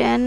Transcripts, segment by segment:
10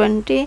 20,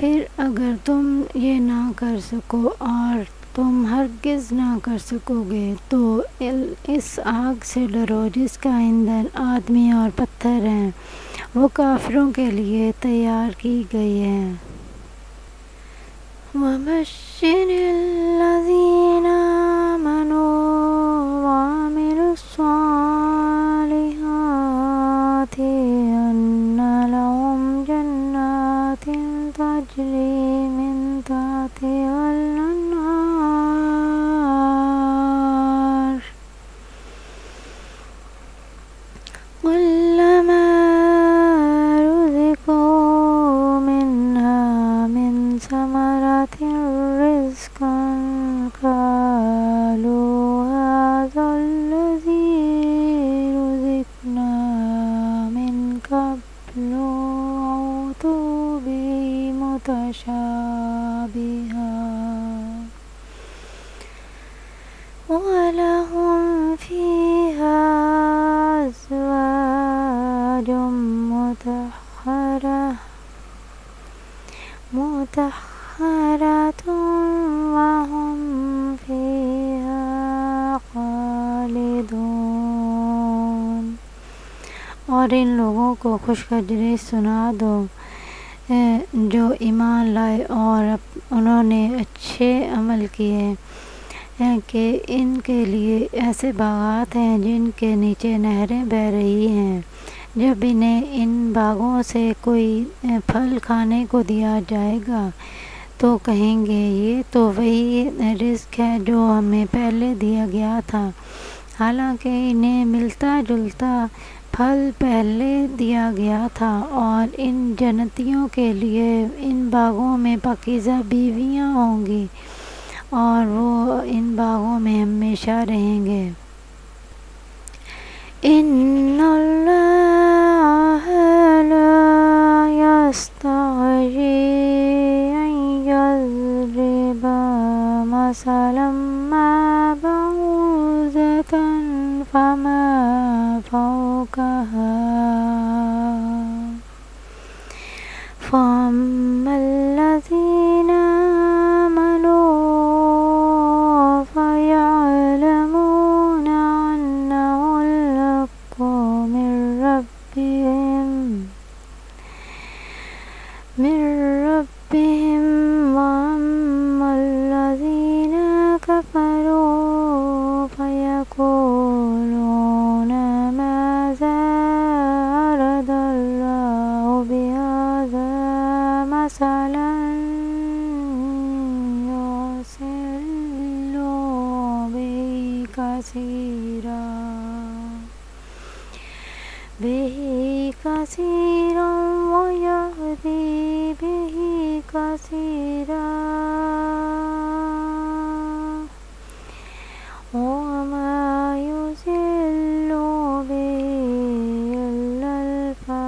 پھر اگر تم یہ نہ کر سکو اور تم ہرگز نہ کر سکو گے تو اس آگ سے ڈرو جس کا ایندھن آدمی اور پتھر ہیں، وہ کافروں کے لیے تیار کی گئی ہے۔ وَبَشِّرِ الَّذِينَ آمَنُوا وَعَمِلُوا الصَّالِحَاتِ أَنَّ لَهُمْ جَنَّاتٍ تَجْرِي مِن تَحْتِهَا الْأَنْهَارُ كُلَّمَا رُزِقُوا مِنْهَا مِن ثَمَرَةٍ رِزْقًا قَالُوا هَٰذَا الَّذِي رُزِقْنَا مِن قَبْلُ وَأُوتُوا بِهِ مُتَشَابِهًا وَلَهُمْ فِيهَا أَزْوَاجٌ مُطَهَّرَةٌ وَهُمْ فِيهَا خَالِدُونَ۔ اور ان لوگوں کو خوشخبری سنا دو جو ایمان لائے اور انہوں نے اچھے عمل کیے کہ ان کے لیے ایسے باغات ہیں جن کے نیچے نہریں بہہ رہی ہیں۔ جب انہیں ان باغوں سے کوئی پھل کھانے کو دیا جائے گا تو کہیں گے یہ تو وہی رزق ہے جو ہمیں پہلے دیا گیا تھا، حالانکہ انہیں ملتا جلتا پھل پہلے دیا گیا تھا۔ اور ان جنتیوں کے لیے ان باغوں میں پاکیزہ بیویاں ہوں گی اور وہ ان باغوں میں ہمیشہ رہیں گے۔ إِنَّ اللَّهَ لَا يَسْتَحْيِي أَن يَضْرِبَ مَثَلًا مَّا بَعُوضَةً فَمَا فَوْقَهَا فَأَمَّا الَّذِينَ آمَنُوا فَيَعْلَمُونَ أَنَّهُ الْحَقُّ مِن رَّبِّهِمْ وَأَمَّا الَّذِينَ كَفَرُوا فَيَقُولُونَ مَاذَا أَرَادَ اللَّهُ بِهَٰذَا مَثَلًا يُضِلُّ بِهِ كَثِيرًا وَيَهْدِي بِهِ كَثِيرًا وَمَا يُضِلُّ بِهِ إِلَّا الْفَاسِقِينَ۔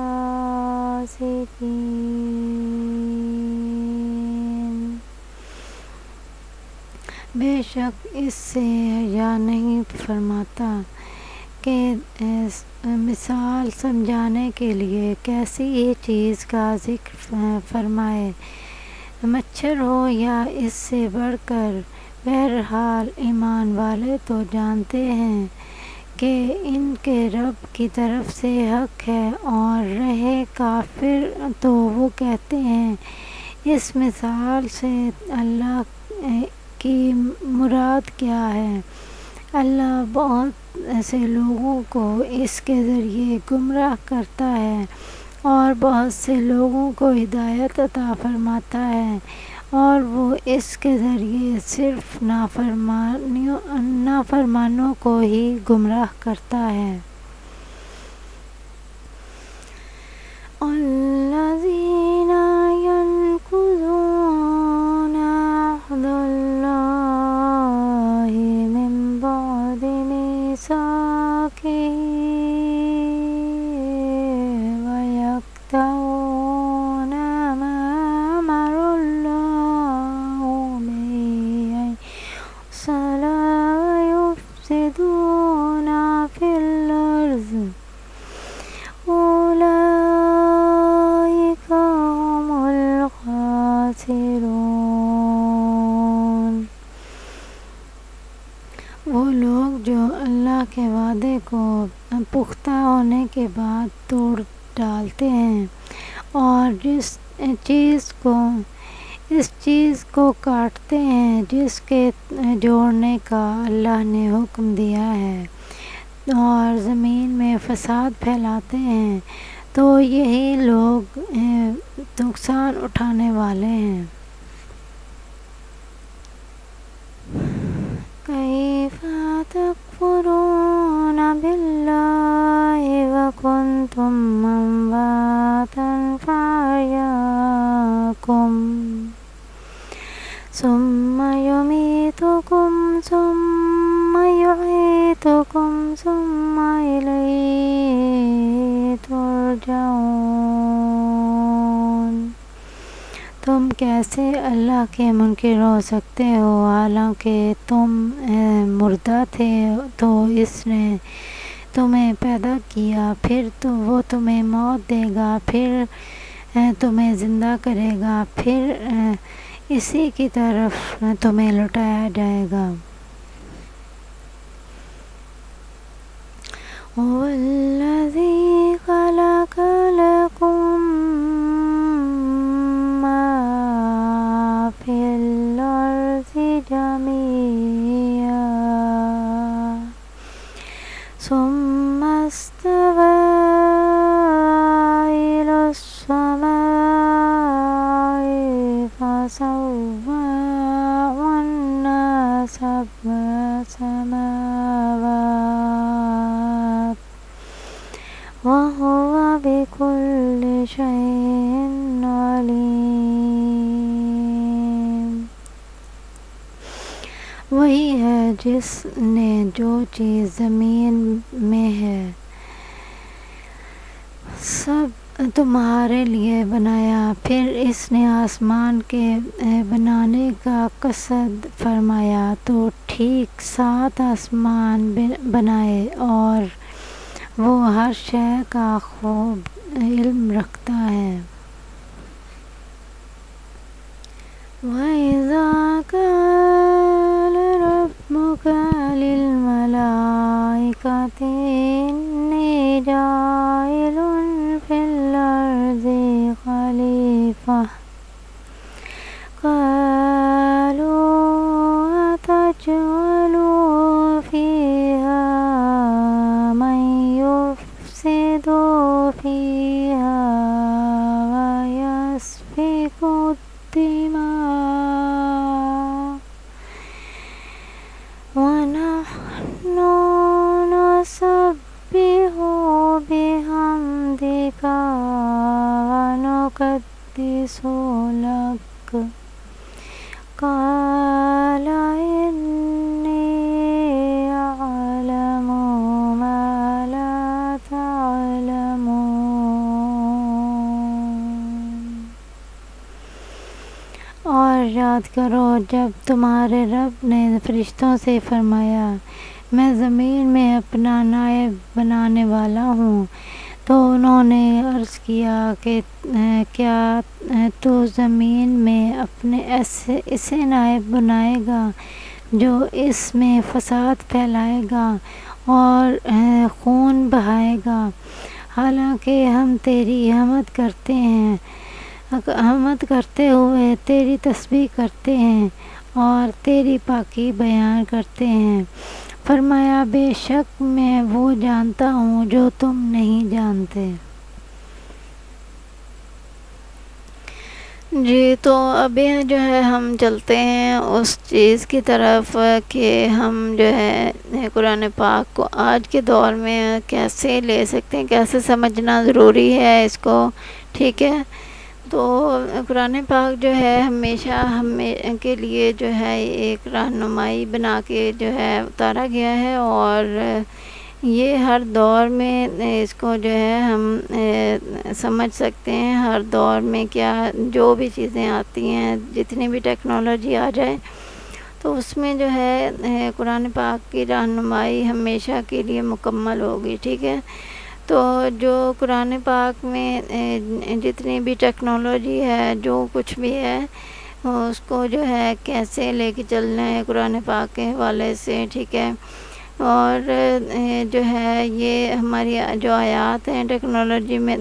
بے شک اس سے یا نہیں فرماتا کہ مثال سمجھانے کے لیے کیسی ہی چیز کا ذکر فرمائے، مچھر ہو یا اس سے بڑھ کر۔ بہرحال ایمان والے تو جانتے ہیں کہ ان کے رب کی طرف سے حق ہے، اور رہے کافر تو وہ کہتے ہیں اس مثال سے اللہ کی مراد کیا ہے۔ اللہ بہت سے لوگوں کو اس کے ذریعے گمراہ کرتا ہے اور بہت سے لوگوں کو ہدایت عطا فرماتا ہے، اور وہ اس کے ذریعے صرف نافرمانوں کو ہی گمراہ کرتا ہے۔ الَّذِينَ يَنقُضُونَ عَهْدَ اللَّهِ مِن بَعْدِ مِيثَاقِهِ وَيَقْطَعُونَ مَا أَمَرَ اللَّهُ بِهِ أَن يُوصَلَ وَيُفْسِدُونَ فِي الْأَرْضِ پختہ ہونے کے بعد توڑ ڈالتے ہیں، اور اس چیز کو کاٹتے ہیں جس کے جوڑنے کا اللہ نے حکم دیا ہے، اور زمین میں فساد پھیلاتے ہیں، تو یہی لوگ نقصان اٹھانے والے ہیں۔ کیف تکفرون باللہ وکنتم امواتا فاحیاکم ثم یمیتکم ثم یعیدکم ثم الیہ ترجعون۔ تم کیسے اللہ کے منکر ہو سکتے ہو، حالانکہ تم مردہ تھے تو اس نے تمہیں پیدا کیا، پھر وہ تمہیں موت دے گا، پھر تمہیں زندہ کرے گا، پھر اسی کی طرف تمہیں لوٹایا جائے گا۔ وَالَّذِي خَلَقَ لَكُم مَّا فِي الْأَرْضِ جَمِيعًا ثُمَّ اسْتَوَىٰ إِلَى السَّمَاءِ فَسَوَّاهُنَّ سَبْعَ سَمَاوَاتٍ وَهُوَ بِكُلِّ شَيْءٍ عَلِيمٌ۔ وہی ہے جس نے جو چیز زمین میں ہے سب تمہارے لیے بنایا، پھر اس نے آسمان کے بنانے کا قصد فرمایا تو ٹھیک 7 آسمان بنائے، اور وہ ہر شے کا خوب علم رکھتا ہے۔ وَإِذَا قَالَ رَبُّكَ لِلْمَلَائِكَةِ إِنِّي جَاعِلٌ فِي الْأَرْضِ خَلِيفَةً قَالُوا أَتَجْعَلُ فِيهَا مَن يُفْسِدُ فِيهَا وَيَسْفِكُ الدِّمَاءَ وَنَحْنُ نُسَبِّحُ بِحَمْدِكَ وَنُقَدِّسُ لَكَ قَالَ إِنِّي أَعْلَمُ مَا لَا تَعْلَمُونَ۔ اور یاد کرو جب تمہارے رب نے فرشتوں سے فرمایا، میں زمین میں اپنا نائب بنانے والا ہوں، تو انہوں نے عرض کیا کہ کیا تو زمین میں اپنے اسے نائب بنائے گا جو اس میں فساد پھیلائے گا اور خون بہائے گا، حالانکہ ہم تیری حمد کرتے ہوئے تیری تسبیح کرتے ہیں اور تیری پاکی بیان کرتے ہیں۔ فرمایا بے شک میں وہ جانتا ہوں جو تم نہیں جانتے۔ جی تو ابھی جو ہے ہم چلتے ہیں اس چیز کی طرف کہ ہم جو ہے قرآن پاک کو آج کے دور میں کیسے لے سکتے ہیں، کیسے سمجھنا ضروری ہے اس کو، ٹھیک ہے۔ تو قرآن پاک جو ہے ہمیشہ کے لیے جو ہے ایک رہنمائی بنا کے جو ہے اتارا گیا ہے، اور یہ ہر دور میں اس کو جو ہے ہم سمجھ سکتے ہیں۔ ہر دور میں کیا جو بھی چیزیں آتی ہیں، جتنی بھی ٹیکنالوجی آ جائے تو اس میں جو ہے قرآن پاک کی رہنمائی ہمیشہ کے لیے مکمل ہوگی، ٹھیک ہے۔ تو جو قرآن پاک میں جتنی بھی ٹیکنالوجی ہے، جو کچھ بھی ہے، اس کو جو ہے کیسے لے کے چلنا ہے قرآن پاک کے حوالے سے، ٹھیک ہے، اور جو ہے یہ ہماری جو آیات ہیں ٹیکنالوجی میں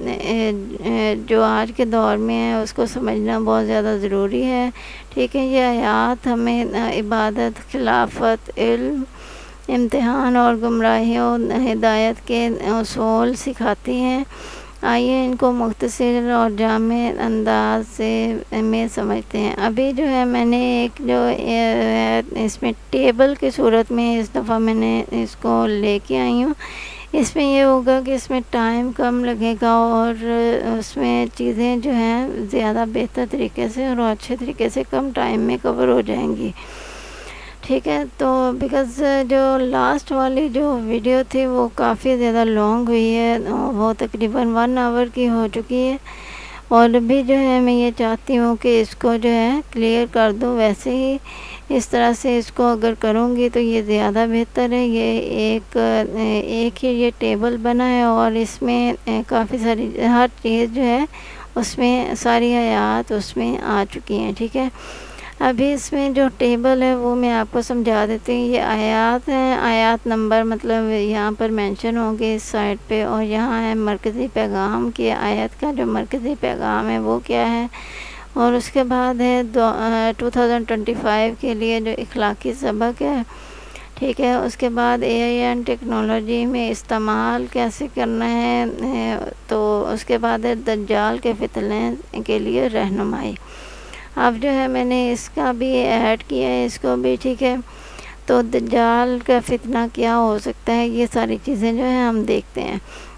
جو آج کے دور میں ہے اس کو سمجھنا بہت زیادہ ضروری ہے، ٹھیک ہے۔ یہ آیات ہمیں عبادت، خلافت، علم، امتحان اور گمراہی اور ہدایت کے اصول سکھاتی ہیں۔ آئیے ان کو مختصر اور جامع انداز سے میں سمجھتے ہیں۔ ابھی جو ہے میں نے ایک جو اس میں ٹیبل کی صورت میں اس دفعہ میں نے اس کو لے کے آئی ہوں۔ اس میں یہ ہوگا کہ اس میں ٹائم کم لگے گا اور اس میں چیزیں جو ہیں زیادہ بہتر طریقے سے اور اچھے طریقے سے کم ٹائم میں کور ہو جائیں گی، ٹھیک ہے۔ تو بیکاز جو لاسٹ والی جو ویڈیو تھی وہ کافی زیادہ لانگ ہوئی ہے، وہ تقریباً 1 آور کی ہو چکی ہے، اور بھی جو ہے میں یہ چاہتی ہوں کہ اس کو جو ہے کلیئر کر دوں۔ ویسے ہی اس طرح سے اس کو اگر کروں گی تو یہ زیادہ بہتر ہے۔ یہ ایک ہی یہ ٹیبل بنا ہے اور اس میں کافی ساری ہر چیز جو ہے اس میں ساری آیات اس میں آ چکی ہیں، ٹھیک ہے۔ ابھی اس میں جو ٹیبل ہے وہ میں آپ کو سمجھا دیتی ہوں۔ یہ آیات ہیں، آیات نمبر مطلب یہاں پر مینشن ہوں گے اس سائڈ پہ، اور یہاں ہے مرکزی پیغام کی آیت کا جو مرکزی پیغام ہے وہ کیا ہے، اور اس کے بعد ہے 2025 کے لیے جو اخلاقی سبق ہے، ٹھیک ہے۔ اس کے بعد اے آئی اینڈ ٹیکنالوجی میں استعمال کیسے کرنا ہے، تو اس کے بعد ہے دجال کے فتنے کے لیے رہنمائی۔ اب جو ہے میں نے اس کا بھی ایڈ کیا ہے اس کو بھی، ٹھیک ہے۔ تو دجال کا فتنہ کیا ہو سکتا ہے، یہ ساری چیزیں جو ہے ہم دیکھتے ہیں۔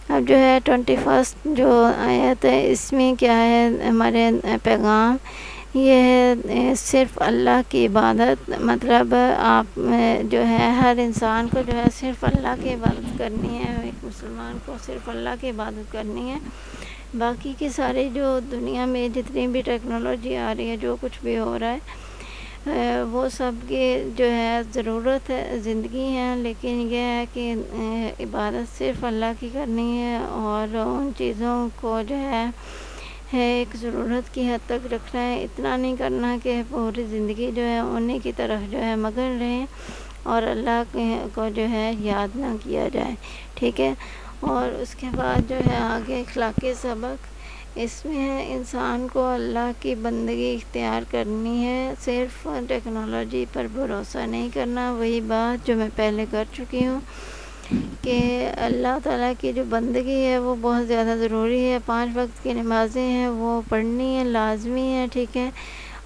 اب جو ہے 21 جو آیت ہے اس میں کیا ہے ہمارے پیغام، یہ ہے صرف اللہ کی عبادت، مطلب آپ جو ہے ہر انسان کو جو ہے صرف اللہ کی عبادت کرنی ہے، ایک مسلمان کو صرف اللہ کی عبادت کرنی ہے۔ باقی کی ساری جو دنیا میں جتنی بھی ٹیکنالوجی آ رہی ہے، جو کچھ بھی ہو رہا ہے، وہ سب کی جو ہے ضرورت ہے، زندگی ہے، لیکن یہ ہے کہ عبادت صرف اللہ کی کرنی ہے، اور ان چیزوں کو جو ہے ایک ضرورت کی حد تک رکھنا ہے، اتنا نہیں کرنا کہ پوری زندگی جو ہے انہی کی طرف جو ہے مگن رہیں اور اللہ کو جو ہے یاد نہ کیا جائے، ٹھیک ہے۔ اور اس کے بعد جو ہے آگے اخلاقی سبق، اس میں ہے انسان کو اللہ کی بندگی اختیار کرنی ہے، صرف ٹیکنالوجی پر بھروسہ نہیں کرنا۔ وہی بات جو میں پہلے کر چکی ہوں کہ اللہ تعالیٰ کی جو بندگی ہے وہ بہت زیادہ ضروری ہے، 5 وقت کی نمازیں ہیں وہ پڑھنی ہے، لازمی ہے، ٹھیک ہے۔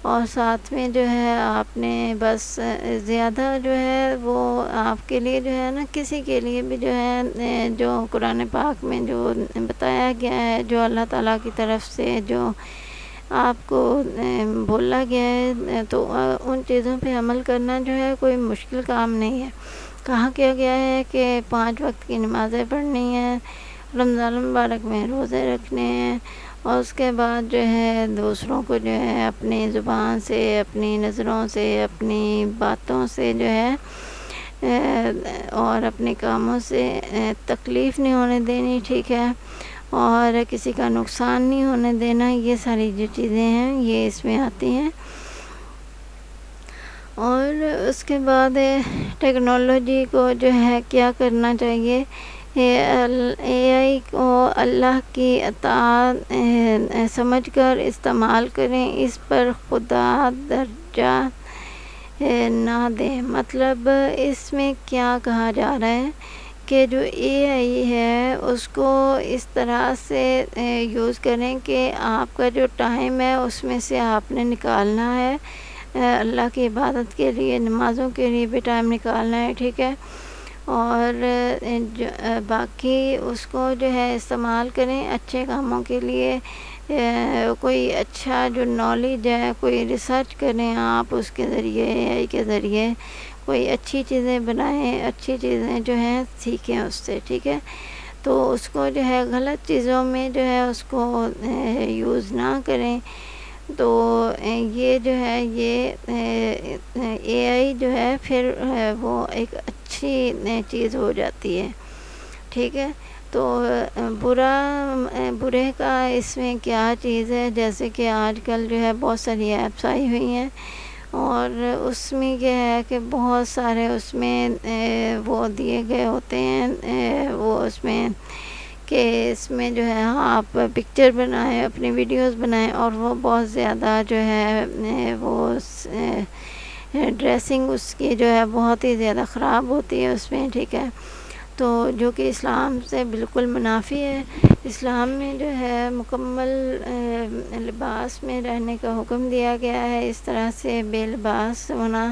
اور ساتھ میں جو ہے آپ نے بس زیادہ جو ہے وہ آپ کے لیے جو ہے نا، کسی کے لیے بھی جو ہے جو قرآن پاک میں جو بتایا گیا ہے، جو اللہ تعالیٰ کی طرف سے جو آپ کو بولا گیا ہے، تو ان چیزوں پہ عمل کرنا جو ہے کوئی مشکل کام نہیں ہے۔ کہا کیا گیا ہے کہ 5 وقت کی نمازیں پڑھنی ہیں، رمضان المبارک میں روزے رکھنے ہیں، اور اس کے بعد جو ہے دوسروں کو جو ہے اپنی زبان سے، اپنی نظروں سے، اپنی باتوں سے جو ہے اور اپنے کاموں سے تکلیف نہیں ہونے دینی، ٹھیک ہے، اور کسی کا نقصان نہیں ہونے دینا۔ یہ ساری جو چیزیں ہیں یہ اس میں آتی ہیں۔ اور اس کے بعد ٹیکنالوجی کو جو ہے کیا کرنا چاہیے، اے آئی کو اللہ کی اطاعت سمجھ کر استعمال کریں، اس پر خدا درجہ نہ دیں۔ مطلب اس میں کیا کہا جا رہا ہے کہ جو اے آئی ہے اس کو اس طرح سے یوز کریں کہ آپ کا جو ٹائم ہے اس میں سے آپ نے نکالنا ہے، اللہ کی عبادت کے لیے، نمازوں کے لیے بھی ٹائم نکالنا ہے، ٹھیک ہے۔ اور باقی اس کو جو ہے استعمال کریں اچھے کاموں کے لیے، کوئی اچھا جو نالج ہے، کوئی ریسرچ کریں آپ اس کے ذریعے، اے آئی کے ذریعے کوئی اچھی چیزیں بنائیں، اچھی چیزیں جو ہیں سیکھیں اس سے، ٹھیک ہے۔ تو اس کو جو ہے غلط چیزوں میں جو ہے اس کو یوز نہ کریں۔ تو یہ جو ہے یہ اے آئی جو ہے پھر وہ ایک اچھی چیز ہو جاتی ہے، ٹھیک ہے۔ تو برے کا اس میں کیا چیز ہے، جیسے کہ آج کل جو ہے بہت ساری ایپس آئی ہوئی ہیں، اور اس میں یہ ہے کہ بہت سارے اس میں وہ دیے گئے ہوتے ہیں، وہ اس میں کہ اس میں جو ہے آپ پکچر بنائیں، اپنی ویڈیوز بنائیں، اور وہ بہت زیادہ جو ہے وہ ڈریسنگ اس کی جو ہے بہت ہی زیادہ خراب ہوتی ہے اس میں، ٹھیک ہے، تو جو کہ اسلام سے بالکل منافی ہے۔ اسلام میں جو ہے مکمل لباس میں رہنے کا حکم دیا گیا ہے، اس طرح سے بے لباس ہونا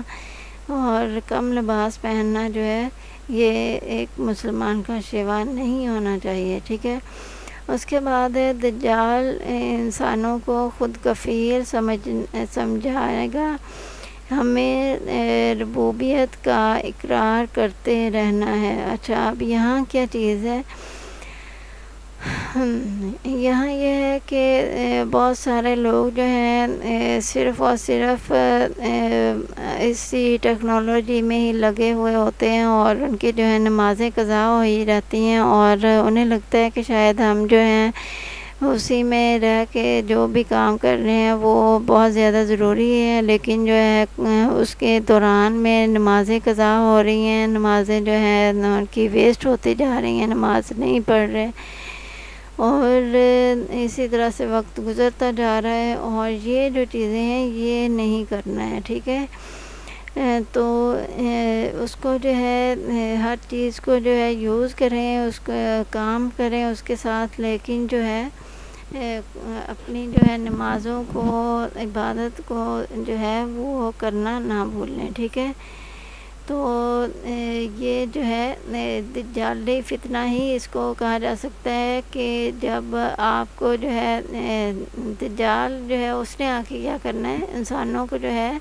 اور کم لباس پہننا جو ہے یہ ایک مسلمان کا شیوان نہیں ہونا چاہیے، ٹھیک ہے۔ اس کے بعد دجال انسانوں کو خود کفیل سمجھائے گا، ہمیں ربوبیت کا اقرار کرتے رہنا ہے۔ اچھا، اب یہاں کیا چیز ہے، یہاں یہ ہے کہ بہت سارے لوگ جو ہیں صرف اور صرف اسی ٹیکنالوجی میں ہی لگے ہوئے ہوتے ہیں، اور ان کی جو ہے نمازیں قضا ہوئی رہتی ہیں، اور انہیں لگتا ہے کہ شاید ہم جو ہیں اسی میں رہ کے جو بھی کام کر رہے ہیں وہ بہت زیادہ ضروری ہے، لیکن جو ہے اس کے دوران میں نمازیں قضا ہو رہی ہیں، نمازیں جو ہے ان کی ویسٹ ہوتی جا رہی ہیں، نماز نہیں پڑھ رہے، اور اسی طرح سے وقت گزرتا جا رہا ہے، اور یہ جو چیزیں ہیں یہ نہیں کرنا ہے، ٹھیک ہے۔ تو اس کو جو ہے ہر چیز کو جو ہے یوز کریں، اس کا کام کریں اس کے ساتھ، لیکن جو ہے اپنی جو ہے نمازوں کو، عبادت کو جو ہے وہ کرنا نہ بھولیں، ٹھیک ہے۔ تو یہ جو ہے دجالی فتنہ ہی اس کو کہا جا سکتا ہے کہ جب آپ کو جو ہے دجال جو ہے اس نے آ کے کیا کرنا ہے، انسانوں کو جو ہے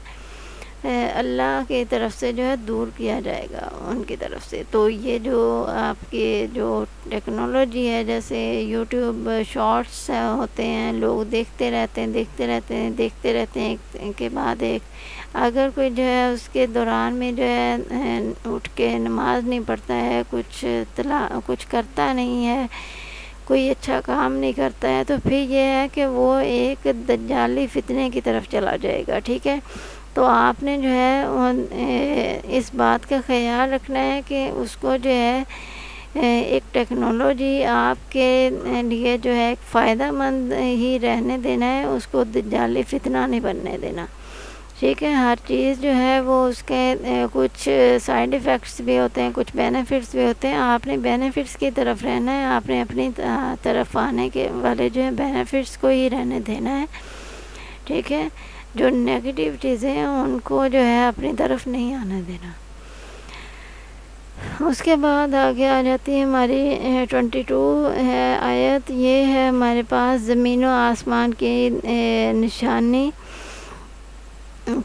اللہ کی طرف سے جو ہے دور کیا جائے گا ان کی طرف سے۔ تو یہ جو آپ کے جو ٹیکنالوجی ہے، جیسے یوٹیوب شارٹس ہوتے ہیں، لوگ دیکھتے رہتے ہیں ایک کے بعد ایک، اگر کوئی جو ہے اس کے دوران میں جو ہے اٹھ کے نماز نہیں پڑھتا ہے، کچھ کرتا نہیں ہے، کوئی اچھا کام نہیں کرتا ہے، تو پھر یہ ہے کہ وہ ایک دجالی فتنے کی طرف چلا جائے گا، ٹھیک ہے۔ تو آپ نے جو ہے اس بات کا خیال رکھنا ہے کہ اس کو جو ہے ایک ٹیکنالوجی آپ کے لیے جو ہے ایک فائدہ مند ہی رہنے دینا ہے، اس کو دجالی فتنہ نہیں بننے دینا، ٹھیک ہے۔ ہر چیز جو ہے وہ اس کے کچھ سائیڈ ایفیکٹس بھی ہوتے ہیں، کچھ بینیفٹس بھی ہوتے ہیں، آپ نے بینیفٹس کی طرف رہنا ہے، آپ نے اپنی طرف آنے کے والے جو ہے بینیفٹس کو ہی رہنے دینا ہے، ٹھیک ہے۔ جو نیگیٹیو چیزیں ہیں ان کو جو ہے اپنی طرف نہیں آنے دینا۔ اس کے بعد آگے آ جاتی ہے ہماری 22 ہے آیت، یہ ہے ہمارے پاس زمین و آسمان کی نشانی،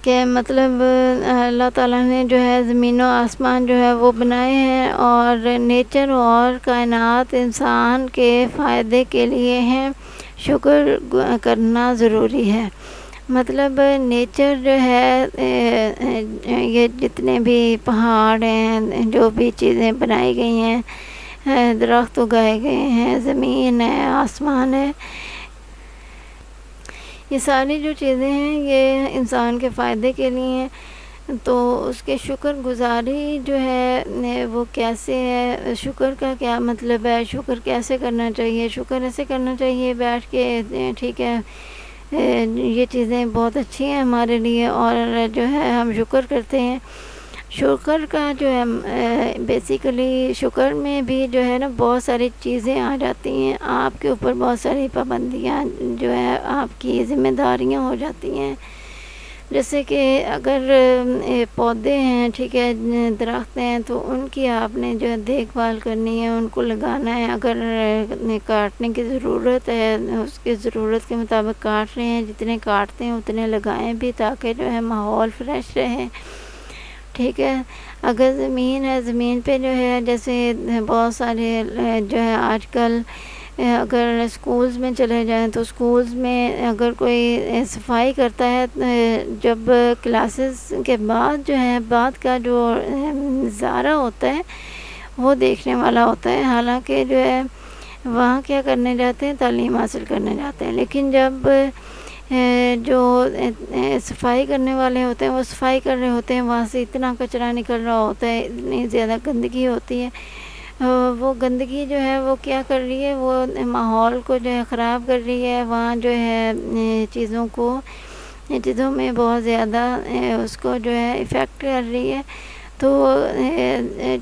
کہ مطلب اللہ تعالیٰ نے جو ہے زمین و آسمان جو ہے وہ بنائے ہیں، اور نیچر اور کائنات انسان کے فائدے کے لیے ہیں، شکر کرنا ضروری ہے۔ مطلب نیچر جو ہے یہ جتنے بھی پہاڑ ہیں، جو بھی چیزیں بنائی گئی ہیں، درخت اگائے گئے ہیں، زمین ہے، آسمان ہے، یہ ساری جو چیزیں ہیں یہ انسان کے فائدے کے لیے ہیں۔ تو اس کے شکر گزاری جو ہے وہ کیسے ہے، شکر کا کیا مطلب ہے، شکر کیسے کرنا چاہیے، شکر ایسے کرنا چاہیے بیٹھ کے، ٹھیک ہے، یہ چیزیں بہت اچھی ہیں ہمارے لیے، اور جو ہے ہم شکر کرتے ہیں۔ شکر کا جو ہے بیسیکلی شکر میں بھی جو ہے نا بہت ساری چیزیں آ جاتی ہیں، آپ کے اوپر بہت ساری پابندیاں جو ہے آپ کی ذمہ داریاں ہو جاتی ہیں، جیسے کہ اگر پودے ہیں، ٹھیک ہے، درخت ہیں، تو ان کی آپ نے جو ہے دیکھ بھال کرنی ہے، ان کو لگانا ہے، اگر کاٹنے کی ضرورت ہے اس کی ضرورت کے مطابق کاٹ رہے ہیں، جتنے کاٹتے ہیں اتنے لگائیں بھی، تاکہ جو ہے ماحول فریش رہے، ٹھیک ہے۔ اگر زمین ہے، زمین پہ جو ہے جیسے بہت سارے جو ہے آج کل اگر اسکولز میں چلے جائیں تو اسکولز میں اگر کوئی صفائی کرتا ہے، جب کلاسز کے بعد جو ہے بعد کا جو نظارہ ہوتا ہے وہ دیکھنے والا ہوتا ہے، حالانکہ جو ہے وہاں کیا کرنے جاتے ہیں، تعلیم حاصل کرنے جاتے ہیں، لیکن جب جو صفائی کرنے والے ہوتے ہیں وہ صفائی کر رہے ہوتے ہیں، وہاں سے اتنا کچرا نکل رہا ہوتا ہے، اتنی زیادہ گندگی ہوتی ہے، وہ گندگی جو ہے وہ کیا کر رہی ہے، وہ ماحول کو جو ہے خراب کر رہی ہے، وہاں جو ہے چیزوں میں بہت زیادہ اس کو جو ہے افیکٹ کر رہی ہے۔ تو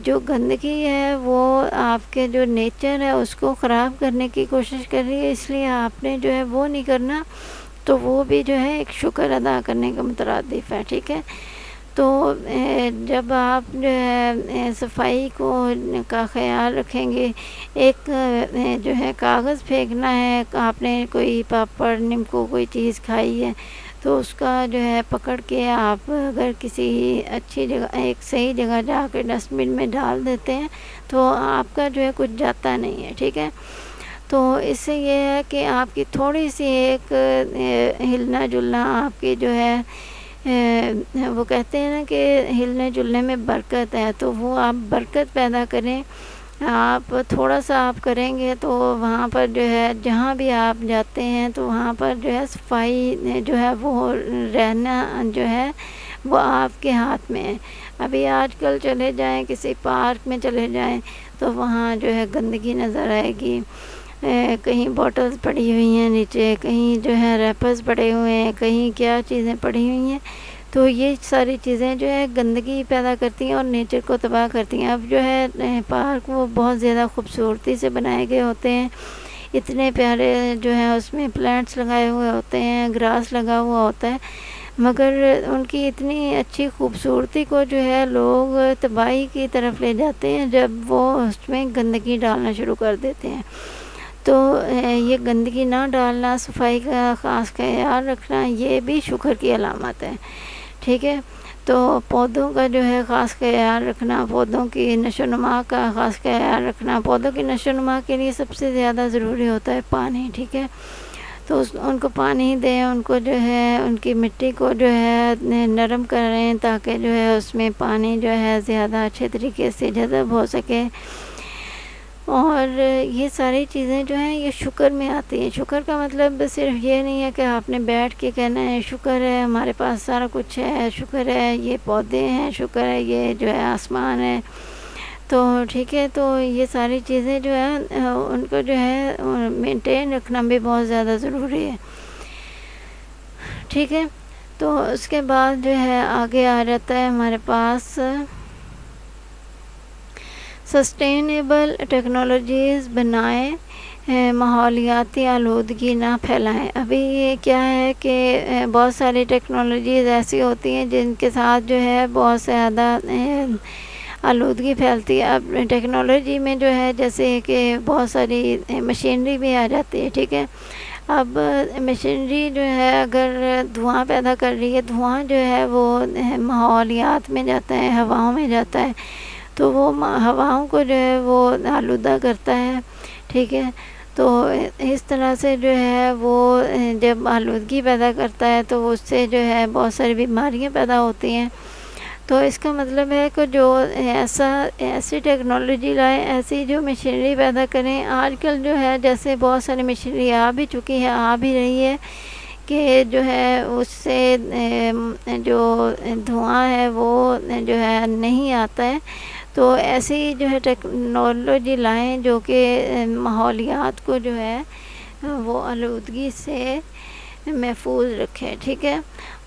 جو گندگی ہے وہ آپ کے جو نیچر ہے اس کو خراب کرنے کی کوشش کر رہی ہے، اس لیے آپ نے جو ہے وہ نہیں کرنا، تو وہ بھی جو ہے ایک شکر ادا کرنے کا مترادف ہے، ٹھیک ہے۔ تو جب آپ جو ہے صفائی کا خیال رکھیں گے، ایک جو ہے کاغذ پھینکنا ہے، آپ نے کوئی پاپڑ نمکو کوئی چیز کھائی ہے تو اس کا جو ہے پکڑ کے آپ اگر کسی اچھی جگہ ایک صحیح جگہ جا کے ڈسٹ بن میں ڈال دیتے ہیں تو آپ کا جو ہے کچھ جاتا نہیں ہے، ٹھیک ہے۔ تو اس سے یہ ہے کہ آپ کی تھوڑی سی ایک ہلنا جلنا آپ کی جو ہے وہ کہتے ہیں نا کہ ہلنے جلنے میں برکت ہے، تو وہ آپ برکت پیدا کریں، آپ تھوڑا سا آپ کریں گے تو وہاں پر جو ہے جہاں بھی آپ جاتے ہیں تو وہاں پر جو ہے صفائی جو ہے وہ رہنا جو ہے وہ آپ کے ہاتھ میں ہے۔ ابھی آج کل چلے جائیں کسی پارک میں چلے جائیں تو وہاں جو ہے گندگی نظر آئے گی، کہیں بوٹلز پڑی ہوئی ہیں نیچے، کہیں جو ہے ریپرز پڑے ہوئے ہیں، کہیں کیا چیزیں پڑی ہوئی ہیں، تو یہ ساری چیزیں جو ہے گندگی پیدا کرتی ہیں اور نیچر کو تباہ کرتی ہیں۔ اب جو ہے پارک وہ بہت زیادہ خوبصورتی سے بنائے گئے ہوتے ہیں، اتنے پیارے جو ہے اس میں پلانٹس لگائے ہوئے ہوتے ہیں، گراس لگا ہوا ہوتا ہے، مگر ان کی اتنی اچھی خوبصورتی کو جو ہے لوگ تباہی کی طرف لے جاتے ہیں جب وہ اس میں گندگی ڈالنا شروع کر دیتے ہیں۔ تو یہ گندگی نہ ڈالنا، صفائی کا خاص خیال رکھنا، یہ بھی شکر کی علامت ہے، ٹھیک ہے۔ تو پودوں کا جو ہے خاص خیال رکھنا، پودوں کی نشو و نما کا خاص خیال رکھنا، پودوں کی نشو و نما کے لیے سب سے زیادہ ضروری ہوتا ہے پانی، ٹھیک ہے۔ تو ان کو پانی دیں، ان کو جو ہے ان کی مٹی کو جو ہے نرم کریں تاکہ جو ہے اس میں پانی جو ہے زیادہ اچھے طریقے سے جذب ہو سکے، اور یہ ساری چیزیں جو ہیں یہ شکر میں آتی ہیں۔ شکر کا مطلب صرف یہ نہیں ہے کہ آپ نے بیٹھ کے کہنا ہے شکر ہے ہمارے پاس سارا کچھ ہے، شکر ہے یہ پودے ہیں، شکر ہے یہ جو ہے آسمان ہے، تو ٹھیک ہے۔ تو یہ ساری چیزیں جو ہیں ان کو جو ہے مینٹین رکھنا بھی بہت زیادہ ضروری ہے، ٹھیک ہے۔ تو اس کے بعد جو ہے آگے آ جاتا ہے ہمارے پاس سسٹینیبل ٹیکنالوجیز بنائیں، ماحولیاتی آلودگی نہ پھیلائیں۔ ابھی یہ کیا ہے کہ بہت ساری ٹیکنالوجیز ایسی ہوتی ہیں جن کے ساتھ جو ہے بہت زیادہ آلودگی پھیلتی ہے۔ اب ٹیکنالوجی میں جو ہے جیسے کہ بہت ساری مشینری بھی آ جاتی ہے، ٹھیک ہے۔ اب مشینری جو ہے اگر دھواں پیدا کر رہی ہے، دھواں جو ہے وہ ماحولیات میں جاتا ہے، ہواؤں میں جاتا ہے، تو وہ ہواؤں کو جو ہے وہ آلودہ کرتا ہے، ٹھیک ہے۔ تو اس طرح سے جو ہے وہ جب آلودگی پیدا کرتا ہے تو اس سے جو ہے بہت ساری بیماریاں پیدا ہوتی ہیں۔ تو اس کا مطلب ہے کہ جو ایسی ٹیکنالوجی لائیں، ایسی جو مشینری پیدا کریں۔ آج کل جو ہے جیسے بہت ساری مشینری آ بھی چکی ہے، آ بھی رہی ہے کہ جو ہے اس سے جو دھواں ہے وہ جو ہے نہیں آتا ہے، تو ایسی جو ہے ٹیکنالوجی لائیں جو کہ ماحولیات کو جو ہے وہ آلودگی سے محفوظ رکھے، ٹھیک ہے۔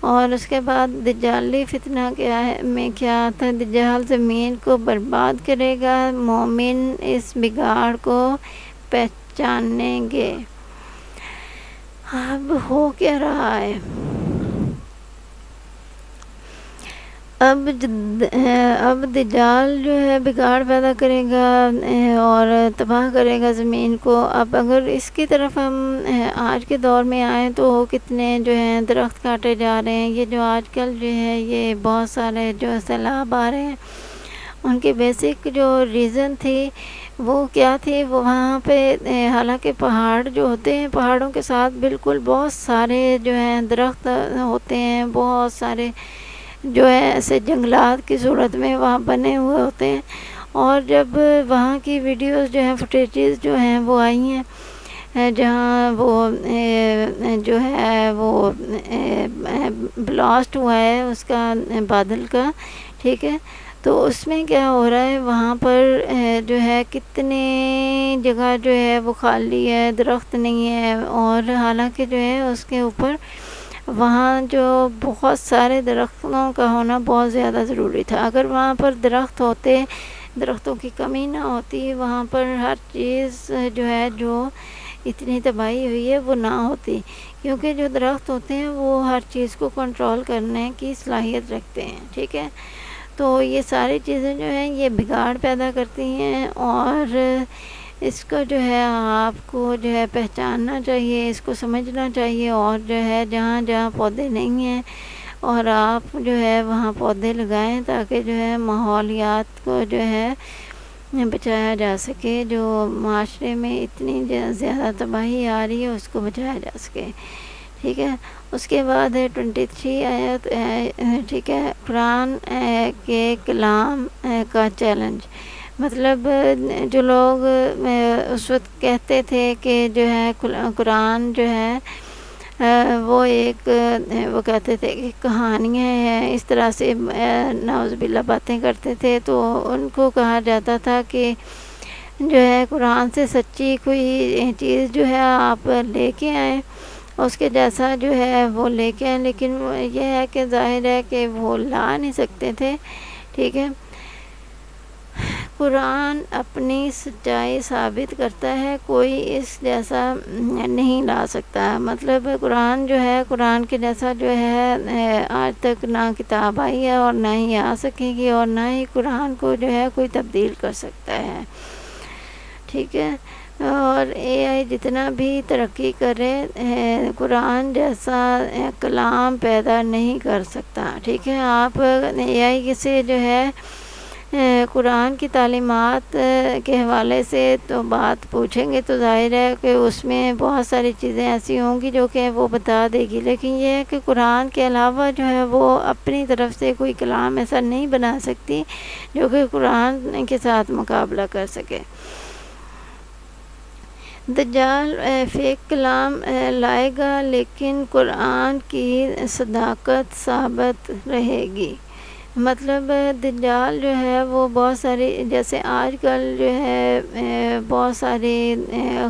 اور اس کے بعد دجالی فتنہ کیا ہے میں کیا آتا ہے، دجال زمین کو برباد کرے گا، مومن اس بگاڑ کو پہچانیں گے۔ اب ہو کیا رہا ہے، اب دجال جو ہے بگاڑ پیدا کرے گا اور تباہ کرے گا زمین کو۔ اب اگر اس کی طرف ہم آج کے دور میں آئیں تو کتنے جو ہیں درخت کاٹے جا رہے ہیں، یہ جو آج کل جو ہے یہ بہت سارے جو سیلاب آ رہے ہیں، ان کی بیسک جو ریزن تھی وہ کیا تھی، وہ وہاں پہ حالانکہ پہاڑ جو ہوتے ہیں، پہاڑوں کے ساتھ بالکل بہت سارے جو ہیں درخت ہوتے ہیں، بہت سارے جو ہے ایسے جنگلات کی صورت میں وہاں بنے ہوئے ہوتے ہیں، اور جب وہاں کی ویڈیوز جو ہیں فوٹیجز جو ہیں وہ آئی ہیں جہاں وہ جو ہے وہ بلاسٹ ہوا ہے اس کا بادل کا، ٹھیک ہے، تو اس میں کیا ہو رہا ہے وہاں پر جو ہے کتنے جگہ جو ہے وہ خالی ہے، درخت نہیں ہے، اور حالانکہ جو ہے اس کے اوپر وہاں جو بہت سارے درختوں کا ہونا بہت زیادہ ضروری تھا۔ اگر وہاں پر درخت ہوتے، درختوں کی کمی نہ ہوتی، وہاں پر ہر چیز جو ہے جو اتنی تباہی ہوئی ہے وہ نہ ہوتی، کیونکہ جو درخت ہوتے ہیں وہ ہر چیز کو کنٹرول کرنے کی صلاحیت رکھتے ہیں، ٹھیک ہے۔ تو یہ ساری چیزیں جو ہیں یہ بگاڑ پیدا کرتی ہیں، اور اس کو جو ہے آپ کو جو ہے پہچاننا چاہیے، اس کو سمجھنا چاہیے، اور جو ہے جہاں جہاں پودے نہیں ہیں اور آپ جو ہے وہاں پودے لگائیں، تاکہ جو ہے ماحولیات کو جو ہے بچایا جا سکے، جو معاشرے میں اتنی زیادہ تباہی آ رہی ہے اس کو بچایا جا سکے، ٹھیک ہے۔ اس کے بعد ہے 23 آیت، ٹھیک ہے، قرآن کے کلام کا چیلنج۔ مطلب جو لوگ اس وقت کہتے تھے کہ جو ہے قرآن جو ہے وہ ایک وہ کہتے تھے کہ کہانیاں ہیں، اس طرح سے نعوذ باللہ باتیں کرتے تھے، تو ان کو کہا جاتا تھا کہ جو ہے قرآن سے سچی کوئی چیز جو ہے آپ لے کے آئیں، اس کے جیسا جو ہے وہ لے کے آئیں، لیکن یہ ہے کہ ظاہر ہے کہ وہ لا نہیں سکتے تھے، ٹھیک ہے۔ قرآن اپنی سچائی ثابت کرتا ہے، کوئی اس جیسا نہیں لا سکتا۔ مطلب قرآن جو ہے، قرآن کے جیسا جو ہے آج تک نہ کتاب آئی ہے اور نہ ہی آ سکے گی، اور نہ ہی قرآن کو جو ہے کوئی تبدیل کر سکتا ہے، ٹھیک ہے۔ اور اے آئی جتنا بھی ترقی کرے قرآن جیسا کلام پیدا نہیں کر سکتا، ٹھیک ہے۔ آپ اے آئی سے جو ہے قرآن کی تعلیمات کے حوالے سے تو بات پوچھیں گے تو ظاہر ہے کہ اس میں بہت ساری چیزیں ایسی ہوں گی جو کہ وہ بتا دے گی، لیکن یہ ہے کہ قرآن کے علاوہ جو ہے وہ اپنی طرف سے کوئی کلام ایسا نہیں بنا سکتی جو کہ قرآن کے ساتھ مقابلہ کر سکے۔ دجال فیک کلام لائے گا، لیکن قرآن کی صداقت ثابت رہے گی۔ مطلب دجال جو ہے وہ بہت ساری، جیسے آج کل جو ہے بہت ساری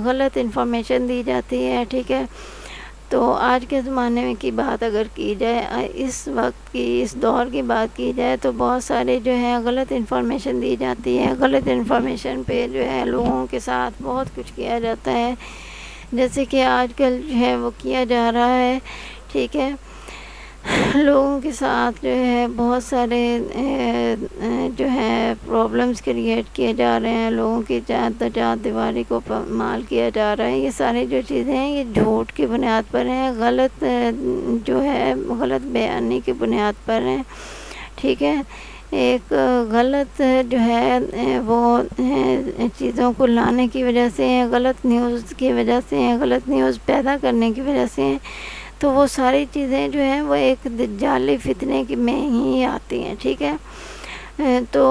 غلط انفارمیشن دی جاتی ہے، ٹھیک ہے۔ تو آج کے زمانے میں کی بات اگر کی جائے، اس وقت کی، اس دور کی بات کی جائے، تو بہت سارے جو ہے غلط انفارمیشن دی جاتی ہے، غلط انفارمیشن پہ جو ہے لوگوں کے ساتھ بہت کچھ کیا جاتا ہے، جیسے کہ آج کل جو ہے وہ کیا جا رہا ہے، ٹھیک ہے۔ لوگوں کے ساتھ جو ہے بہت سارے جو ہے پرابلمز کریٹ کیے جا رہے ہیں، لوگوں کی چار دیواری کو پامال کیا جا رہا ہے۔ یہ ساری جو چیزیں ہیں یہ جھوٹ کی بنیاد پر ہیں، غلط جو ہے غلط بیانی کی بنیاد پر ہیں، ٹھیک ہے۔ ایک غلط جو ہے وہ چیزوں کو لانے کی وجہ سے، غلط نیوز کی وجہ سے، غلط نیوز پیدا کرنے کی وجہ سے، تو وہ ساری چیزیں جو ہیں وہ ایک دجالی فتنے میں ہی آتی ہیں، ٹھیک ہے۔ تو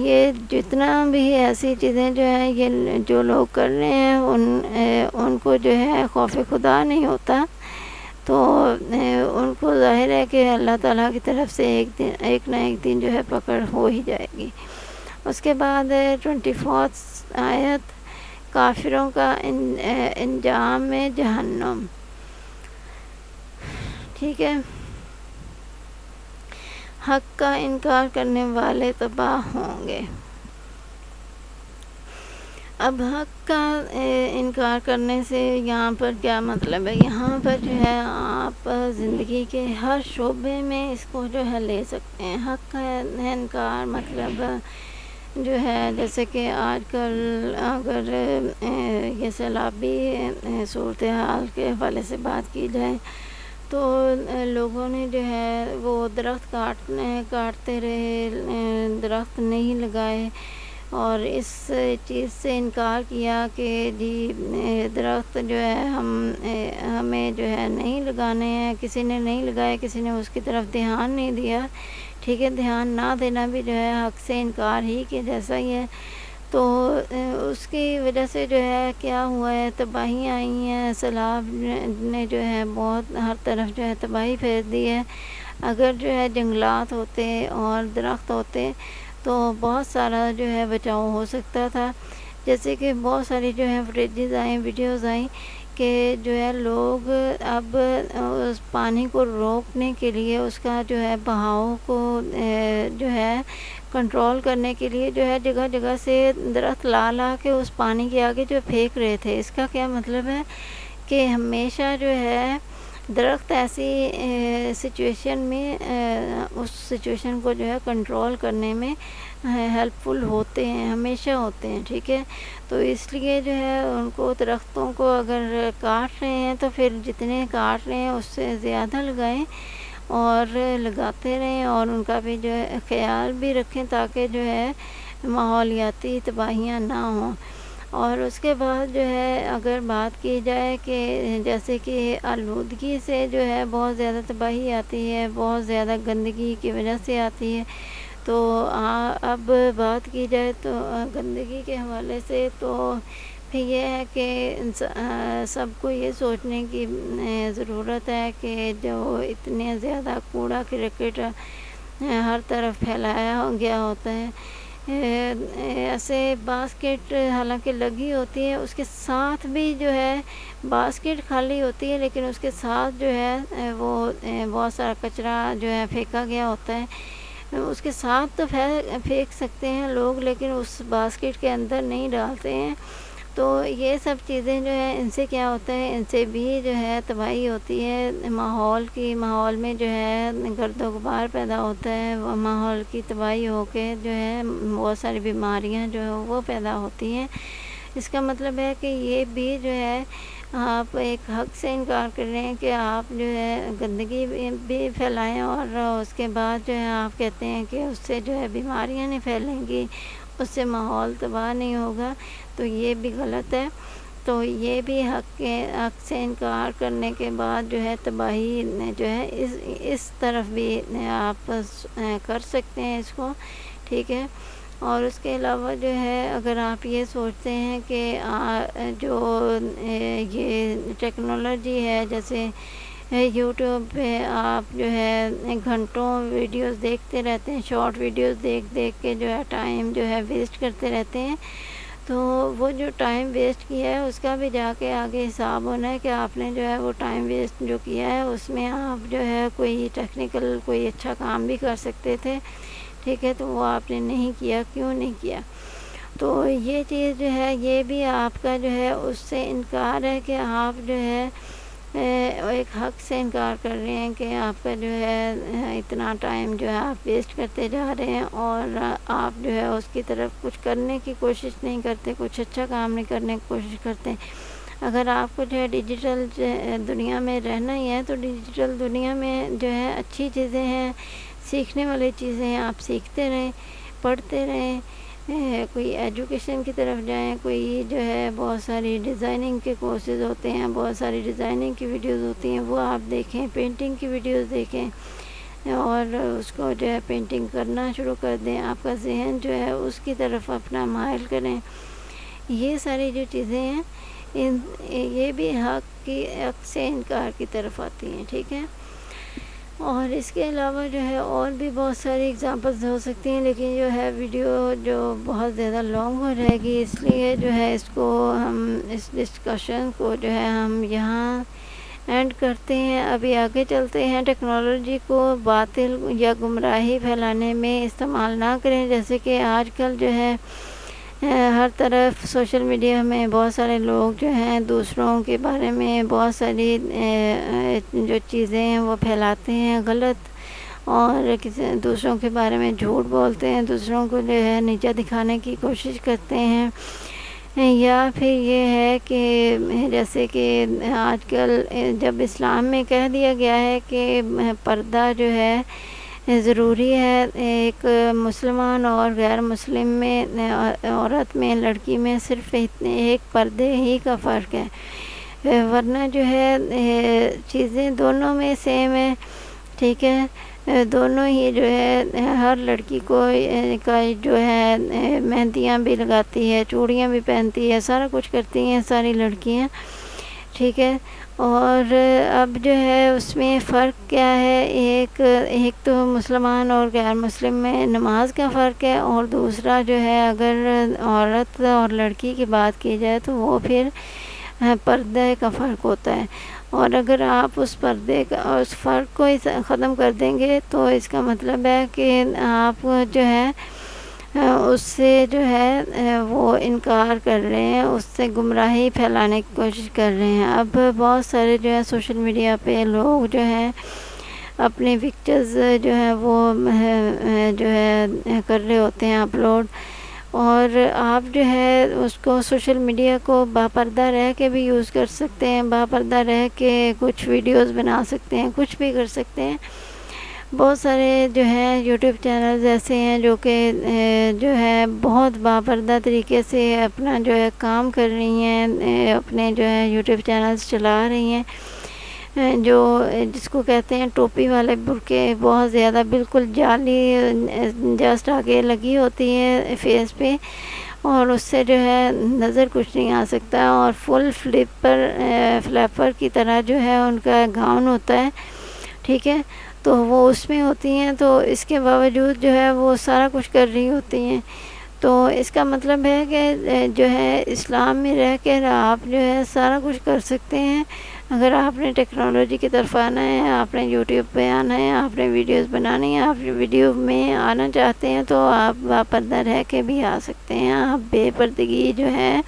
یہ جتنا بھی ایسی چیزیں جو ہیں یہ جو لوگ کر رہے ہیں ان کو جو ہے خوف خدا نہیں ہوتا، تو ان کو ظاہر ہے کہ اللہ تعالیٰ کی طرف سے ایک نہ ایک دن جو ہے پکڑ ہو ہی جائے گی۔ اس کے بعد 24 آیت، کافروں کا انجام میں جہنم، ٹھیک ہے۔ حق کا انکار کرنے والے تباہ ہوں گے۔ اب حق کا انکار کرنے سے یہاں پر کیا مطلب ہے؟ یہاں پر جو ہے آپ زندگی کے ہر شعبے میں اس کو جو ہے لے سکتے ہیں۔ حق کا انکار مطلب جو ہے جیسے کہ آج کل اگر یہ سیلابی صورتحال کے حوالے سے بات کی جائے تو لوگوں نے جو ہے وہ درخت کاٹتے رہے، درخت نہیں لگائے، اور اس چیز سے انکار کیا کہ جی درخت جو ہے ہمیں جو ہے نہیں لگانے ہیں، کسی نے نہیں لگائے، کسی نے اس کی طرف دھیان نہیں دیا، ٹھیک ہے۔ دھیان نہ دینا بھی جو ہے حق سے انکار ہی کے جیسا ہی ہے۔ تو اس کی وجہ سے جو ہے کیا ہوا ہے، تباہیاں آئی ہیں، سیلاب نے جو ہے بہت ہر طرف جو ہے تباہی پھیر دی ہے۔ اگر جو ہے جنگلات ہوتے اور درخت ہوتے تو بہت سارا جو ہے بچاؤ ہو سکتا تھا۔ جیسے کہ بہت ساری جو ہے فوٹیجز آئیں، ویڈیوز آئیں کہ جو ہے لوگ اب اس پانی کو روکنے کے لیے، اس کا جو ہے بہاؤ کو جو ہے کنٹرول کرنے کے لیے جو ہے جگہ جگہ سے درخت لا لا کے اس پانی کے آگے جو پھینک رہے تھے۔ اس کا کیا مطلب ہے کہ ہمیشہ جو ہے درخت ایسی سچویشن میں اس سچویشن کو جو ہے کنٹرول کرنے میں ہیلپ فل ہوتے ہیں، ہمیشہ ہوتے ہیں، ٹھیک ہے۔ تو اس لیے جو ہے ان کو درختوں کو اگر کاٹ رہے ہیں تو پھر جتنے کاٹ رہے ہیں اس سے زیادہ لگائیں اور لگاتے رہیں، اور ان کا بھی جو ہے خیال بھی رکھیں تاکہ جو ہے ماحولیاتی تباہیاں نہ ہوں۔ اور اس کے بعد جو ہے اگر بات کی جائے کہ جیسے کہ آلودگی سے جو ہے بہت زیادہ تباہی آتی ہے، بہت زیادہ گندگی کی وجہ سے آتی ہے، تو اب بات کی جائے تو گندگی کے حوالے سے تو پھر یہ ہے کہ سب کو یہ سوچنے کی ضرورت ہے کہ جو اتنے زیادہ کوڑا کرکٹ ہر طرف پھیلایا گیا ہوتا ہے، ایسے باسکٹ حالانکہ لگی ہوتی ہے، اس کے ساتھ بھی جو ہے باسکٹ خالی ہوتی ہے لیکن اس کے ساتھ جو ہے وہ بہت سارا کچرا جو ہے پھینکا گیا ہوتا ہے۔ اس کے ساتھ تو پھینک سکتے ہیں لوگ لیکن اس باسکٹ کے اندر نہیں ڈالتے ہیں۔ تو یہ سب چیزیں جو ہے ان سے کیا ہوتا ہے، ان سے بھی جو ہے تباہی ہوتی ہے، ماحول میں جو ہے گرد و غبار پیدا ہوتا ہے، ماحول کی تباہی ہو کے جو ہے بہت ساری بیماریاں جو ہے وہ پیدا ہوتی ہیں۔ اس کا مطلب ہے کہ یہ بھی جو ہے آپ ایک حق سے انکار کر رہے ہیں کہ آپ جو ہے گندگی بھی پھیلائیں اور اس کے بعد جو ہے آپ کہتے ہیں کہ اس سے جو ہے بیماریاں نہیں پھیلیں گی، اس سے ماحول تباہ نہیں ہوگا، تو یہ بھی غلط ہے۔ تو یہ بھی حق سے انکار کرنے کے بعد جو ہے تباہی جو ہے اس طرف بھی آپ کر سکتے ہیں اس کو، ٹھیک ہے۔ اور اس کے علاوہ جو ہے اگر آپ یہ سوچتے ہیں کہ جو یہ ٹیکنالوجی ہے، جیسے یوٹیوب پہ آپ جو ہے گھنٹوں ویڈیوز دیکھتے رہتے ہیں، شارٹ ویڈیوز دیکھ دیکھ کے جو ہے ٹائم جو ہے ویسٹ کرتے رہتے ہیں، تو وہ جو ٹائم ویسٹ کیا ہے اس کا بھی جا کے آگے حساب ہونا ہے کہ آپ نے جو ہے وہ ٹائم ویسٹ جو کیا ہے اس میں آپ جو ہے کوئی ٹیکنیکل کوئی اچھا کام بھی کر سکتے تھے، ٹھیک ہے، تو وہ آپ نے نہیں کیا، کیوں نہیں کیا؟ تو یہ چیز جو ہے یہ بھی آپ کا جو ہے اس سے انکار ہے کہ آپ جو ہے ایک حق سے انکار کر رہے ہیں کہ آپ کا جو ہے اتنا ٹائم جو ہے آپ ویسٹ کرتے جا رہے ہیں اور آپ جو ہے اس کی طرف کچھ کرنے کی کوشش نہیں کرتے، کچھ اچھا کام نہیں کرنے کی کوشش کرتے۔ اگر آپ کو جو ہے ڈیجیٹل دنیا میں رہنا ہی ہے تو ڈیجیٹل دنیا میں جو ہے اچھی چیزیں ہیں، سیکھنے والی چیزیں ہیں، آپ سیکھتے رہیں، پڑھتے رہیں، کوئی ایجوکیشن کی طرف جائیں، کوئی جو ہے بہت ساری ڈیزائننگ کے کورسز ہوتے ہیں، بہت ساری ڈیزائننگ کی ویڈیوز ہوتی ہیں، وہ آپ دیکھیں، پینٹنگ کی ویڈیوز دیکھیں اور اس کو جو ہے پینٹنگ کرنا شروع کر دیں، آپ کا ذہن جو ہے اس کی طرف اپنا مائل کریں۔ یہ ساری جو چیزیں ہیں یہ بھی حق سے انکار کی طرف آتی ہیں، ٹھیک ہے۔ اور اس کے علاوہ جو ہے اور بھی بہت ساری اگزامپلز ہو سکتی ہیں لیکن جو ہے ویڈیو جو بہت زیادہ لانگ ہو جائے گی، اس لیے جو ہے اس کو ہم اس ڈسکشن کو جو ہے ہم یہاں اینڈ کرتے ہیں۔ ابھی آگے چلتے ہیں، ٹیکنالوجی کو باطل یا گمراہی پھیلانے میں استعمال نہ کریں، جیسے کہ آج کل جو ہے ہر طرف سوشل میڈیا میں بہت سارے لوگ جو ہیں دوسروں کے بارے میں بہت ساری جو چیزیں ہیں وہ پھیلاتے ہیں غلط، اور دوسروں کے بارے میں جھوٹ بولتے ہیں، دوسروں کو جو ہے نیچا دکھانے کی کوشش کرتے ہیں، یا پھر یہ ہے کہ جیسے کہ آج کل جب اسلام میں کہہ دیا گیا ہے کہ پردہ جو ہے ضروری ہے، ایک مسلمان اور غیر مسلم میں، عورت میں، لڑکی میں صرف ایک پردے ہی کا فرق ہے، ورنہ جو ہے چیزیں دونوں میں سیم ہے، ٹھیک ہے۔ دونوں ہی جو ہے ہر لڑکی کو کا جو ہے مہندیاں بھی لگاتی ہے، چوڑیاں بھی پہنتی ہے، سارا کچھ کرتی ہیں ساری لڑکیاں، ٹھیک ہے۔ اور اب جو ہے اس میں فرق کیا ہے، ایک تو مسلمان اور غیر مسلم میں نماز کا فرق ہے، اور دوسرا جو ہے اگر عورت اور لڑکی کی بات کی جائے تو وہ پھر پردے کا فرق ہوتا ہے۔ اور اگر آپ اس فرق کو ختم کر دیں گے تو اس کا مطلب ہے کہ آپ جو ہے اس سے جو ہے وہ انکار کر رہے ہیں، اس سے گمراہی پھیلانے کی کوشش کر رہے ہیں۔ اب بہت سارے جو ہے سوشل میڈیا پہ لوگ جو ہیں اپنے پکچرز جو ہے وہ جو ہے کر رہے ہوتے ہیں اپلوڈ، اور آپ جو ہے اس کو سوشل میڈیا کو باپردہ رہ کے بھی یوز کر سکتے ہیں، باپردہ رہ کے کچھ ویڈیوز بنا سکتے ہیں، کچھ بھی کر سکتے ہیں۔ بہت سارے جو ہیں یوٹیوب چینلز ایسے ہیں جو کہ جو ہے بہت باپردہ طریقے سے اپنا جو ہے کام کر رہی ہیں، اپنے جو ہے یوٹیوب چینلز چلا رہی ہیں، جو جس کو کہتے ہیں ٹوپی والے برقعے، بہت زیادہ بالکل جعلی جسٹ آگے لگی ہوتی ہے فیس پہ، اور اس سے جو ہے نظر کچھ نہیں آ سکتا، اور فل فلیپر کی طرح جو ہے ان کا گاؤن ہوتا ہے، ٹھیک ہے۔ تو وہ اس میں ہوتی ہیں، تو اس کے باوجود جو ہے وہ سارا کچھ کر رہی ہوتی ہیں۔ تو اس کا مطلب ہے کہ جو ہے اسلام میں رہ کر آپ جو ہے سارا کچھ کر سکتے ہیں۔ اگر آپ نے ٹیکنالوجی کی طرف آنا ہے، آپ نے یوٹیوب پہ آنا ہے، آپ نے ویڈیوز بنانی ہے، آپ ویڈیو میں آنا چاہتے ہیں تو آپ باپردہ رہ کے بھی آ سکتے ہیں۔ آپ بے پردگی جو ہے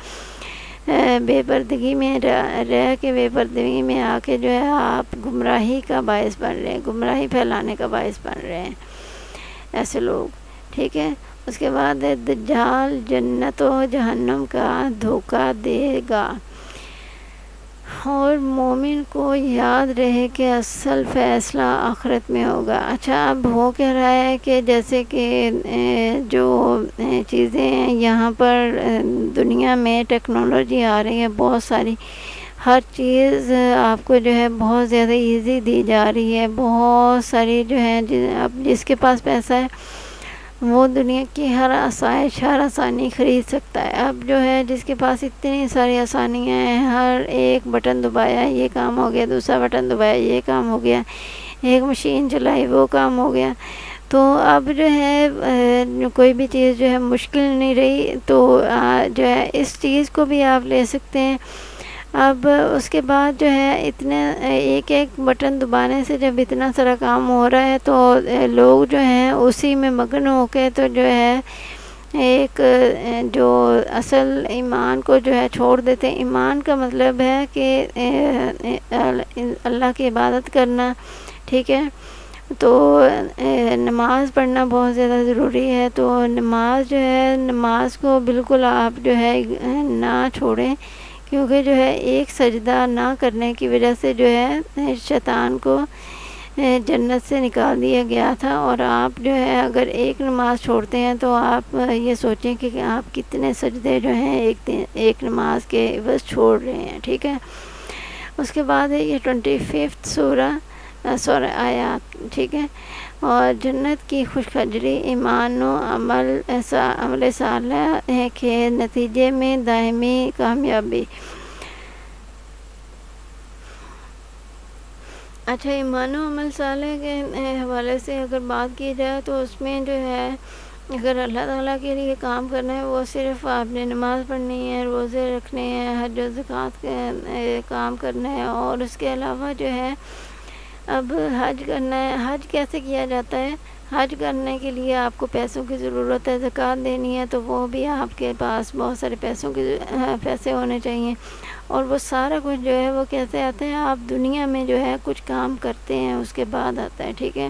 بے پردگی میں رہ کے بے پردگی میں آ کے جو ہے آپ گمراہی کا باعث بن رہے ہیں، گمراہی پھیلانے کا باعث بن رہے ہیں ایسے لوگ، ٹھیک ہے۔ اس کے بعد دجال جنت و جہنم کا دھوکہ دے گا، اور مومن کو یاد رہے کہ اصل فیصلہ آخرت میں ہوگا۔ اچھا، اب ہو کیا رہا ہے کہ جیسے کہ جو چیزیں یہاں پر دنیا میں ٹیکنالوجی آ رہی ہے بہت ساری، ہر چیز آپ کو جو ہے بہت زیادہ ایزی دی جا رہی ہے، بہت ساری جو ہے اب جس کے پاس پیسہ ہے وہ دنیا کی ہر آسائش، ہر آسانی خرید سکتا ہے۔ اب جو ہے جس کے پاس اتنی ساری آسانیاں ہیں، ہر ایک بٹن دبایا یہ کام ہو گیا، دوسرا بٹن دبایا یہ کام ہو گیا، ایک مشین چلائی وہ کام ہو گیا، تو اب جو ہے کوئی بھی چیز جو ہے مشکل نہیں رہی، تو جو ہے اس چیز کو بھی آپ لے سکتے ہیں۔ اب اس کے بعد جو ہے اتنے ایک بٹن دبانے سے جب اتنا سارا کام ہو رہا ہے تو لوگ جو ہیں اسی میں مگن ہو کے تو جو ہے ایک جو اصل ایمان کو جو ہے چھوڑ دیتے ہیں۔ ایمان کا مطلب ہے کہ اللہ کی عبادت کرنا، ٹھیک ہے۔ تو نماز پڑھنا بہت زیادہ ضروری ہے، تو نماز جو ہے نماز کو بالکل آپ جو ہے نہ چھوڑیں، کیونکہ جو ہے ایک سجدہ نہ کرنے کی وجہ سے جو ہے شیطان کو جنت سے نکال دیا گیا تھا، اور آپ جو ہے اگر ایک نماز چھوڑتے ہیں تو آپ یہ سوچیں کہ آپ کتنے سجدے جو ہیں ایک نماز کے عوض چھوڑ رہے ہیں، ٹھیک ہے۔ اس کے بعد ہے یہ 25 سورہ آیات، ٹھیک ہے۔ اور جنت کی خوشخبری ایمان و عمل صالح ہے کہ نتیجے میں دائمی کامیابی۔ اچھا، ایمان و عمل صالح کے حوالے سے اگر بات کی جائے تو اس میں جو ہے اگر اللہ تعالیٰ کے لیے کام کرنا ہے، وہ صرف آپ نے نماز پڑھنی ہے، روزے رکھنے ہیں، حج و زکوٰۃ کے کام کرنا ہے، اور اس کے علاوہ جو ہے اب حج کرنا ہے۔ حج کیسے کیا جاتا ہے؟ حج کرنے کے لیے آپ کو پیسوں کی ضرورت ہے، زکوٰۃ دینی ہے، تو وہ بھی آپ کے پاس بہت سارے پیسے ہونے چاہیے، اور وہ سارا کچھ جو ہے وہ کیسے آتا ہے؟ آپ دنیا میں جو ہے کچھ کام کرتے ہیں اس کے بعد آتا ہے، ٹھیک ہے۔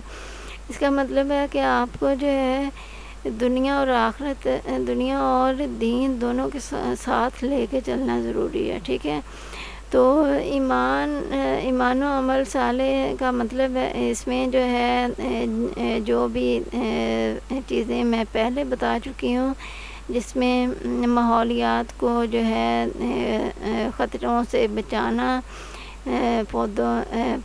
اس کا مطلب ہے کہ آپ کو جو ہے دنیا اور آخرت، دنیا اور دین دونوں کے ساتھ لے کے چلنا ضروری ہے، ٹھیک ہے۔ تو ایمان و عمل صالح کا مطلب ہے اس میں جو ہے جو بھی چیزیں میں پہلے بتا چکی ہوں، جس میں ماحولیات کو جو ہے خطروں سے بچانا،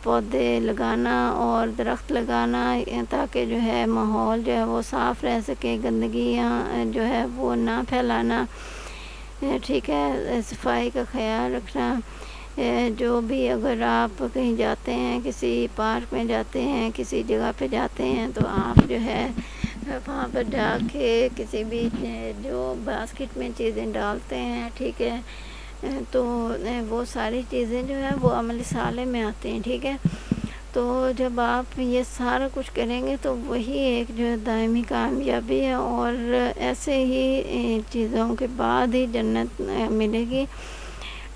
پودے لگانا اور درخت لگانا تاکہ جو ہے ماحول جو ہے وہ صاف رہ سکے، گندگیاں جو ہے وہ نہ پھیلانا، ٹھیک ہے، صفائی کا خیال رکھنا۔ جو بھی اگر آپ کہیں جاتے ہیں، کسی پارک میں جاتے ہیں، کسی جگہ پہ جاتے ہیں، تو آپ جو ہے وہاں پر جا کے کسی بھی جو باسکٹ میں چیزیں ڈالتے ہیں، ٹھیک ہے، تو وہ ساری چیزیں جو ہے وہ عمل صالح میں آتی ہیں، ٹھیک ہے۔ تو جب آپ یہ سارا کچھ کریں گے تو وہی ایک جو ہے دائمی کامیابی ہے، اور ایسے ہی چیزوں کے بعد ہی جنت ملے گی۔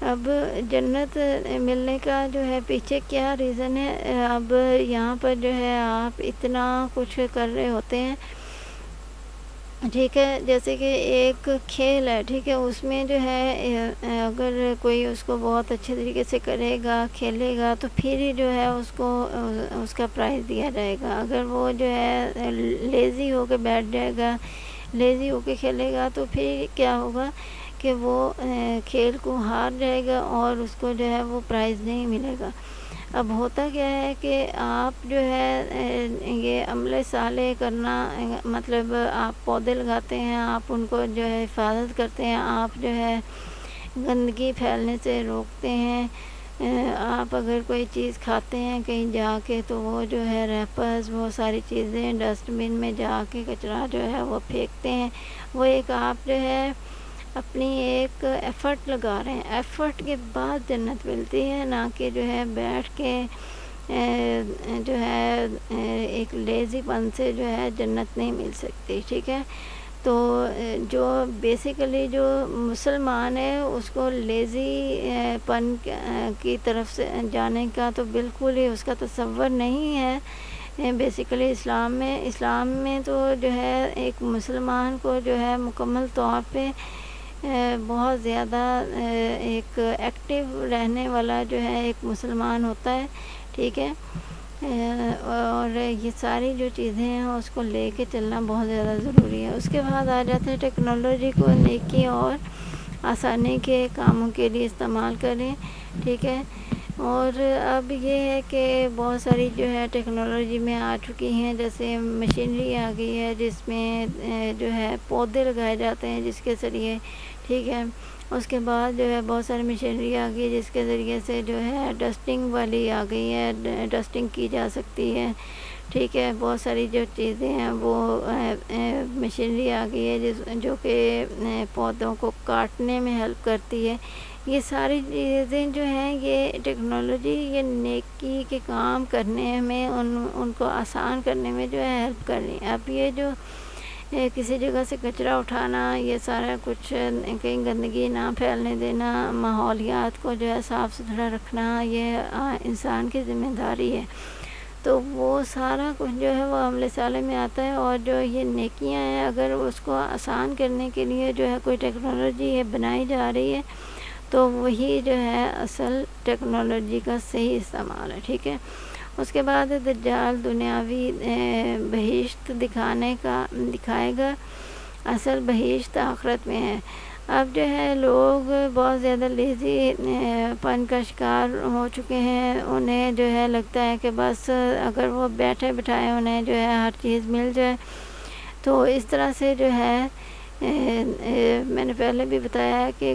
اب جنت ملنے کا جو ہے پیچھے کیا ریزن ہے؟ اب یہاں پر جو ہے آپ اتنا کچھ کر رہے ہوتے ہیں، ٹھیک ہے، جیسے کہ ایک کھیل ہے، ٹھیک ہے، اس میں جو ہے اگر کوئی اس کو بہت اچھے طریقے سے کرے گا، کھیلے گا، تو پھر ہی جو ہے اس کو اس کا پرائز دیا جائے گا۔ اگر وہ جو ہے لیزی ہو کے بیٹھ جائے گا، لیزی ہو کے کھیلے گا، تو پھر کیا ہوگا کہ وہ کھیل کو ہار جائے گا اور اس کو جو ہے وہ پرائز نہیں ملے گا۔ اب ہوتا کیا ہے کہ آپ جو ہے یہ عمل صالح کرنا، مطلب آپ پودے لگاتے ہیں، آپ ان کو جو ہے حفاظت کرتے ہیں، آپ جو ہے گندگی پھیلنے سے روکتے ہیں۔ آپ اگر کوئی چیز کھاتے ہیں کہیں جا کے، تو وہ جو ہے ریپرز، وہ ساری چیزیں ڈسٹ بن میں جا کے کچرا جو ہے وہ پھینکتے ہیں۔ وہ ایک آپ جو ہے اپنی ایک ایفرٹ لگا رہے ہیں، ایفرٹ کے بعد جنت ملتی ہے، نہ کہ جو ہے بیٹھ کے جو ہے ایک لیزی پن سے جو ہے جنت نہیں مل سکتی، ٹھیک ہے۔ تو جو بیسیکلی جو مسلمان ہے اس کو لیزی پن کی طرف سے جانے کا تو بالکل ہی اس کا تصور نہیں ہے۔ بیسیکلی اسلام میں تو جو ہے ایک مسلمان کو جو ہے مکمل طور پہ بہت زیادہ ایک ایکٹیو رہنے والا جو ہے ایک مسلمان ہوتا ہے، ٹھیک ہے، اور یہ ساری جو چیزیں ہیں اس کو لے کے چلنا بہت زیادہ ضروری ہے۔ اس کے بعد آ جاتے ہیں ٹیکنالوجی کو نیکی اور آسانی کے کاموں کے لیے استعمال کریں، ٹھیک ہے۔ اور اب یہ ہے کہ بہت ساری جو ہے ٹیکنالوجی میں آ چکی ہیں، جیسے مشینری آ گئی ہے جس میں جو ہے پودے لگائے جاتے ہیں جس کے ذریعے، ٹھیک ہے۔ اس کے بعد جو ہے بہت ساری مشینری آ گئی جس کے ذریعے سے جو ہے ڈسٹنگ والی آ گئی ہے، ڈسٹنگ کی جا سکتی ہے، ٹھیک ہے۔ بہت ساری جو چیزیں ہیں وہ مشینری آ گئی ہے جو کہ پودوں کو کاٹنے میں ہیلپ کرتی ہے۔ یہ ساری چیزیں جو ہیں یہ ٹیکنالوجی یہ نیکی کے کام کرنے میں ان کو آسان کرنے میں جو ہے ہیلپ کر رہی ہے۔ اب یہ جو کسی جگہ سے کچرا اٹھانا، یہ سارا کچھ کہیں گندگی نہ پھیلنے دینا، ماحولیات کو جو ہے صاف ستھرا رکھنا، یہ انسان کی ذمہ داری ہے۔ تو وہ سارا کچھ جو ہے وہ عمل صالح میں آتا ہے، اور جو یہ نیکیاں ہیں اگر اس کو آسان کرنے کے لیے جو ہے کوئی ٹیکنالوجی یہ بنائی جا رہی ہے، تو وہی جو ہے اصل ٹیکنالوجی کا صحیح استعمال ہے، ٹھیک ہے۔ اس کے بعد دجال دنیاوی بہشت دکھائے گا، اصل بہشت آخرت میں ہے۔ اب جو ہے لوگ بہت زیادہ لیزی پن کا شکار ہو چکے ہیں، انہیں جو ہے لگتا ہے کہ بس اگر وہ بیٹھے بٹھائے انہیں جو ہے ہر چیز مل جائے، تو اس طرح سے جو ہے میں نے پہلے بھی بتایا ہے کہ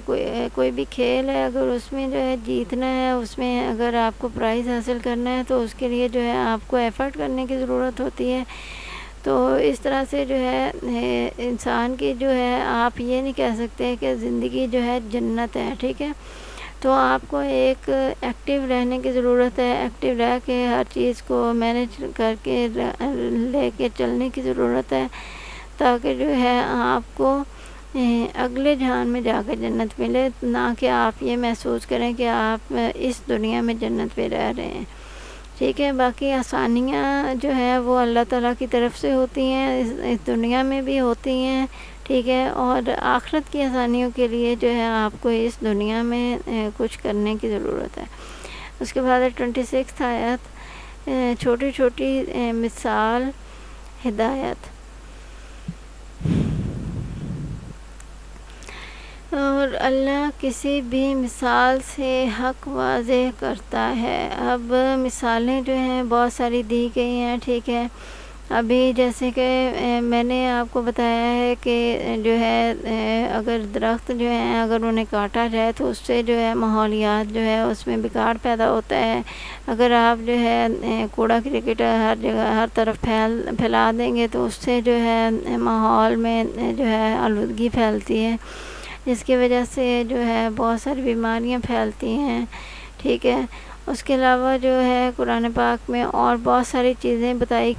کوئی بھی کھیل ہے، اگر اس میں جو ہے جیتنا ہے، اس میں اگر آپ کو پرائز حاصل کرنا ہے، تو اس کے لیے جو ہے آپ کو ایفرٹ کرنے کی ضرورت ہوتی ہے۔ تو اس طرح سے جو ہے انسان کی جو ہے آپ یہ نہیں کہہ سکتے کہ زندگی جو ہے جنت ہے، ٹھیک ہے۔ تو آپ کو ایک ایکٹیو رہنے کی ضرورت ہے، ایکٹیو رہ کے ہر چیز کو مینیج کر کے لے کے چلنے کی ضرورت ہے، تاکہ جو ہے آپ کو اگلے جہان میں جا کے جنت ملے، نہ کہ آپ یہ محسوس کریں کہ آپ اس دنیا میں جنت پہ رہ رہے ہیں، ٹھیک ہے۔ باقی آسانیاں جو ہے وہ اللہ تعالیٰ کی طرف سے ہوتی ہیں، اس دنیا میں بھی ہوتی ہیں، ٹھیک ہے، اور آخرت کی آسانیوں کے لیے جو ہے آپ کو اس دنیا میں کچھ کرنے کی ضرورت ہے۔ اس کے بعد 26 آیت، چھوٹی چھوٹی مثال ہدایت۔ اور اللہ کسی بھی مثال سے حق واضح کرتا ہے۔ اب مثالیں جو ہیں بہت ساری دی گئی ہیں، ٹھیک ہے۔ ابھی جیسے کہ میں نے آپ کو بتایا ہے کہ جو ہے اگر درخت جو ہیں اگر انہیں کاٹا جائے تو اس سے جو ہے ماحولیات جو ہے اس میں بگاڑ پیدا ہوتا ہے۔ اگر آپ جو ہے کوڑا کرکٹ ہر جگہ ہر طرف پھیلا دیں گے تو اس سے جو ہے ماحول میں جو ہے آلودگی پھیلتی ہے، جس کی وجہ سے جو ہے بہت ساری بیماریاں پھیلتی ہیں، ٹھیک ہے۔ اس کے علاوہ جو ہے قرآن پاک میں اور بہت ساری چیزیں بتائی،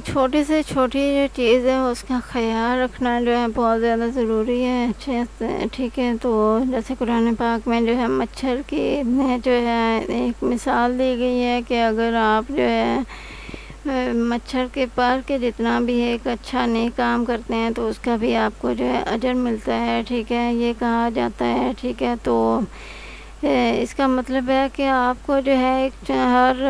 چھوٹی سے چھوٹی جو چیز ہے اس کا خیال رکھنا جو ہے بہت زیادہ ضروری ہے، اچھے سے، ٹھیک ہے۔ تو جیسے قرآن پاک میں جو ہے مچھر کی جو ہے ایک مثال دی گئی ہے کہ اگر آپ جو ہے مچھر کے پر کے جتنا بھی ایک اچھا نیک کام کرتے ہیں تو اس کا بھی آپ کو جو ہے اجر ملتا ہے، ٹھیک ہے، یہ کہا جاتا ہے، ٹھیک ہے۔ تو اس کا مطلب ہے کہ آپ کو جو ہے ایک ہر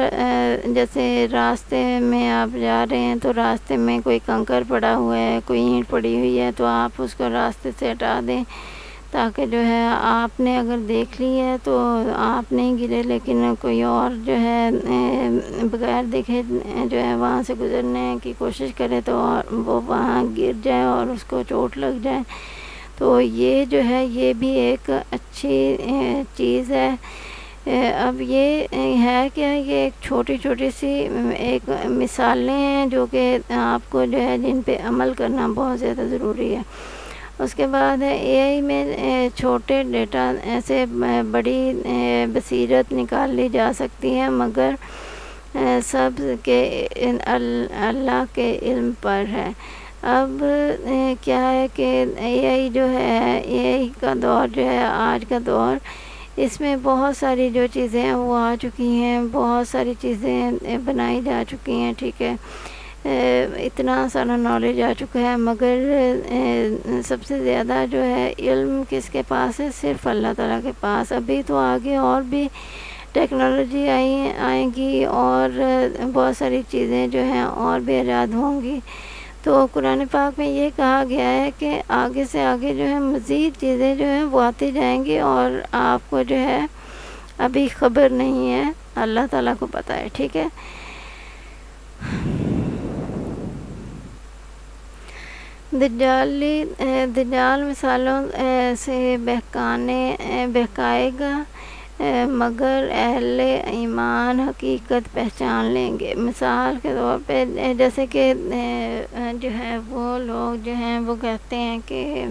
جیسے راستے میں آپ جا رہے ہیں تو راستے میں کوئی کنکر پڑا ہوا ہے، کوئی اینٹ پڑی ہوئی ہے تو آپ اس کو راستے سے ہٹا دیں، تاکہ جو ہے آپ نے اگر دیکھ لی ہے تو آپ نہیں گرے، لیکن کوئی اور جو ہے بغیر دیکھے جو ہے وہاں سے گزرنے کی کوشش کرے تو وہ وہاں گر جائے اور اس کو چوٹ لگ جائے۔ تو یہ جو ہے یہ بھی ایک اچھی چیز ہے۔ اب یہ ہے کہ یہ ایک چھوٹی چھوٹی سی ایک مثالیں ہیں جو کہ آپ کو جو ہے جن پہ عمل کرنا بہت زیادہ ضروری ہے۔ اس کے بعد ہے اے آئی میں چھوٹے ڈیٹا سے بڑی بصیرت نکال لی جا سکتی ہے، مگر سب کے اللہ کے علم پر ہے۔ اب کیا ہے کہ اے آئی جو ہے اے آئی کا دور جو ہے آج کا دور، اس میں بہت ساری جو چیزیں ہیں وہ آ چکی ہیں، بہت ساری چیزیں بنائی جا چکی ہیں، ٹھیک ہے۔ اتنا سارا نالج آ چکا ہے، مگر سب سے زیادہ جو ہے علم کس کے پاس ہے؟ صرف اللہ تعالیٰ کے پاس۔ ابھی تو آگے اور بھی ٹیکنالوجی آئیں گی اور بہت ساری چیزیں جو ہیں اور بھی ایجاد ہوں گی۔ تو قرآن پاک میں یہ کہا گیا ہے کہ آگے سے آگے جو ہے مزید چیزیں جو ہیں وہ آتی جائیں گی اور آپ کو جو ہے ابھی خبر نہیں ہے، اللہ تعالیٰ کو پتہ ہے، ٹھیک ہے۔ دجال مثالوں سے بہکائے گا، مگر اہل ایمان حقیقت پہچان لیں گے۔ مثال کے طور پہ جیسے کہ جو ہے وہ لوگ جو ہیں وہ کہتے ہیں کہ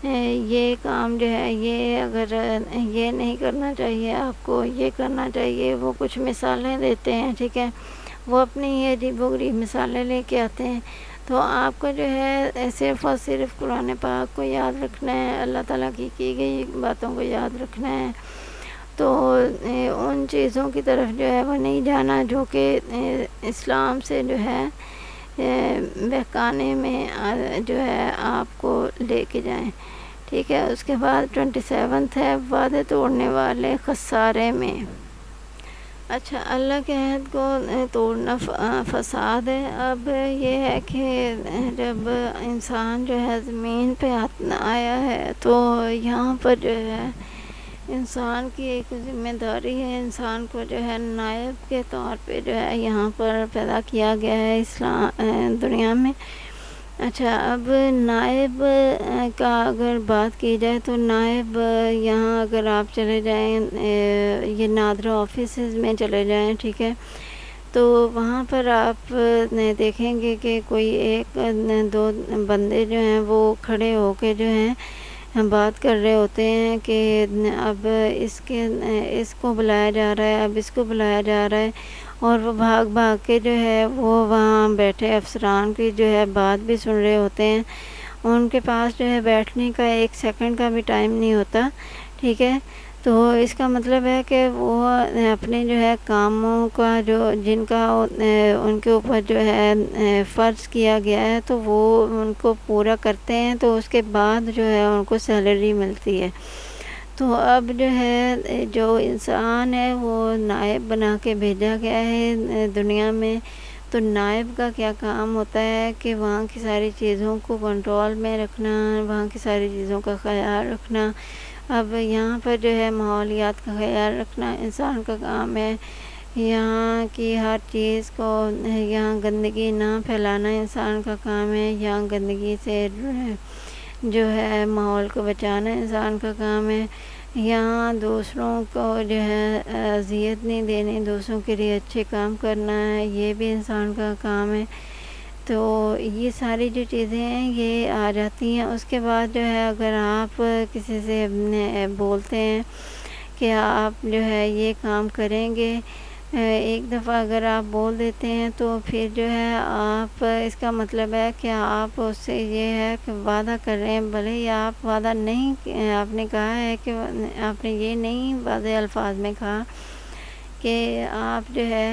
یہ کام جو ہے یہ اگر یہ نہیں کرنا چاہیے، آپ کو یہ کرنا چاہیے، وہ کچھ مثالیں دیتے ہیں، ٹھیک ہے۔ وہ اپنی یہ عجیب و غریب مثالیں لے کے آتے ہیں۔ تو آپ کو جو ہے صرف اور صرف قرآن پاک کو یاد رکھنا ہے، اللہ تعالیٰ کی گئی باتوں کو یاد رکھنا ہے۔ تو ان چیزوں کی طرف جو ہے وہ نہیں جانا جو کہ اسلام سے جو ہے بہکانے میں جو ہے آپ کو لے کے جائیں، ٹھیک ہے۔ اس کے بعد 27 ہے وعدے توڑنے والے خسارے میں۔ اچھا، اللہ کے عہد کو توڑنا فساد ہے۔ اب یہ ہے کہ جب انسان جو ہے زمین پہ آیا ہے تو یہاں پر جو ہے انسان کی ایک ذمہ داری ہے، انسان کو جو ہے نائب کے طور پہ جو ہے یہاں پر پیدا کیا گیا ہے اسلام دنیا میں۔ اچھا، اب نائب کا اگر بات کی جائے تو نائب یہاں اگر آپ چلے جائیں یہ نادرا آفیسز میں چلے جائیں، ٹھیک ہے، تو وہاں پر آپ دیکھیں گے کہ کوئی ایک دو بندے جو ہیں وہ کھڑے ہو کے جو ہیں بات کر رہے ہوتے ہیں کہ اب اس کو بلایا جا رہا ہے، اب اس کو بلایا جا رہا ہے، اور وہ بھاگ بھاگ کے جو ہے وہ وہاں بیٹھے افسران کی جو ہے بات بھی سن رہے ہوتے ہیں۔ ان کے پاس جو ہے بیٹھنے کا ایک سیکنڈ کا بھی ٹائم نہیں ہوتا، ٹھیک ہے۔ تو اس کا مطلب ہے کہ وہ اپنے جو ہے کاموں کا جن کا ان کے اوپر جو ہے فرض کیا گیا ہے تو وہ ان کو پورا کرتے ہیں، تو اس کے بعد جو ہے ان کو سیلری ملتی ہے۔ تو اب جو ہے جو انسان ہے وہ نائب بنا کے بھیجا گیا ہے دنیا میں، تو نائب کا کیا کام ہوتا ہے کہ وہاں کی ساری چیزوں کو کنٹرول میں رکھنا، وہاں کی ساری چیزوں کا خیال رکھنا۔ اب یہاں پر جو ہے ماحولیات کا خیال رکھنا انسان کا کام ہے، یہاں کی ہر چیز کو، یہاں گندگی نہ پھیلانا انسان کا کام ہے، یہاں گندگی سے جو ہے ماحول کو بچانا انسان کا کام ہے، یہاں دوسروں کو جو ہے اذیت نہیں دینی، دوسروں کے لیے اچھے کام کرنا ہے، یہ بھی انسان کا کام ہے۔ تو یہ ساری جو چیزیں ہیں یہ آ جاتی ہیں۔ اس کے بعد جو ہے اگر آپ کسی سے بولتے ہیں کہ آپ جو ہے یہ کام کریں گے، ایک دفعہ اگر آپ بول دیتے ہیں تو پھر جو ہے آپ، اس کا مطلب ہے کہ آپ اس سے یہ ہے کہ وعدہ کر رہے ہیں، بھلے ہی آپ وعدہ نہیں، آپ نے کہا ہے کہ آپ نے یہ نہیں واضح الفاظ میں کہا کہ آپ جو ہے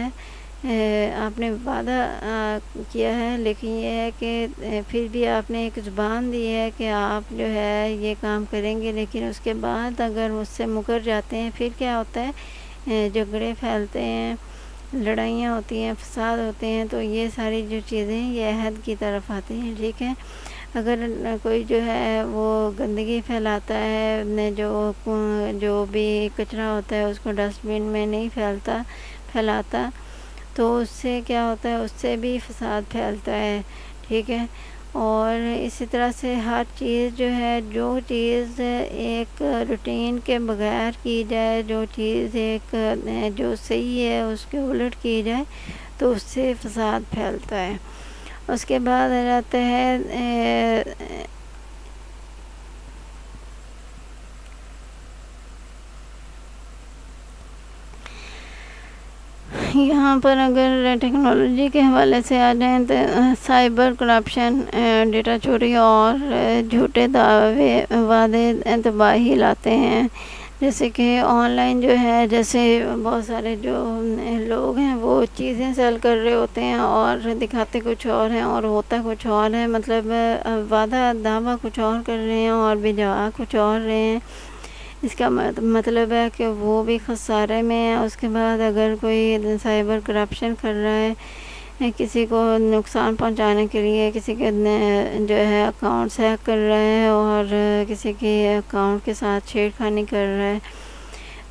آپ نے وعدہ کیا ہے، لیکن یہ ہے کہ پھر بھی آپ نے ایک زبان دی ہے کہ آپ جو ہے یہ کام کریں گے، لیکن اس کے بعد اگر اس سے مکر جاتے ہیں پھر کیا ہوتا ہے، جھگڑے پھیلتے ہیں، لڑائیاں ہوتی ہیں، فساد ہوتے ہیں۔ تو یہ ساری جو چیزیں یہ عہد کی طرف آتی ہیں، ٹھیک ہے۔ اگر کوئی جو ہے وہ گندگی پھیلاتا ہے، جو بھی کچرا ہوتا ہے اس کو ڈسٹ بن میں نہیں پھیلاتا، تو اس سے کیا ہوتا ہے، اس سے بھی فساد پھیلتا ہے، ٹھیک ہے۔ اور اسی طرح سے ہر چیز جو ہے، جو چیز ایک روٹین کے بغیر کی جائے، جو چیز ایک جو صحیح ہے اس کے الٹ کی جائے تو اس سے فساد پھیلتا ہے۔ اس کے بعد آ جاتا ہے یہاں پر اگر ٹیکنالوجی کے حوالے سے آ جائیں تو سائبر کرپشن، ڈیٹا چوری اور جھوٹے وعدے تباہی لاتے ہیں۔ جیسے کہ آن لائن جو ہے، جیسے بہت سارے جو لوگ ہیں وہ چیزیں سیل کر رہے ہوتے ہیں اور دکھاتے کچھ اور ہیں اور ہوتا کچھ اور ہے، مطلب وعدہ دعویٰ کچھ اور کر رہے ہیں اور بھجوا کچھ اور رہے ہیں۔ اس کا مطلب ہے کہ وہ بھی خسارے میں ہے۔ اس کے بعد اگر کوئی سائبر کرپشن کر رہا ہے، کسی کو نقصان پہنچانے کے لیے کسی کے جو ہے اکاؤنٹس ہیک کر رہا ہے اور کسی کے اکاؤنٹ کے ساتھ چھیڑ خانی کر رہا ہے،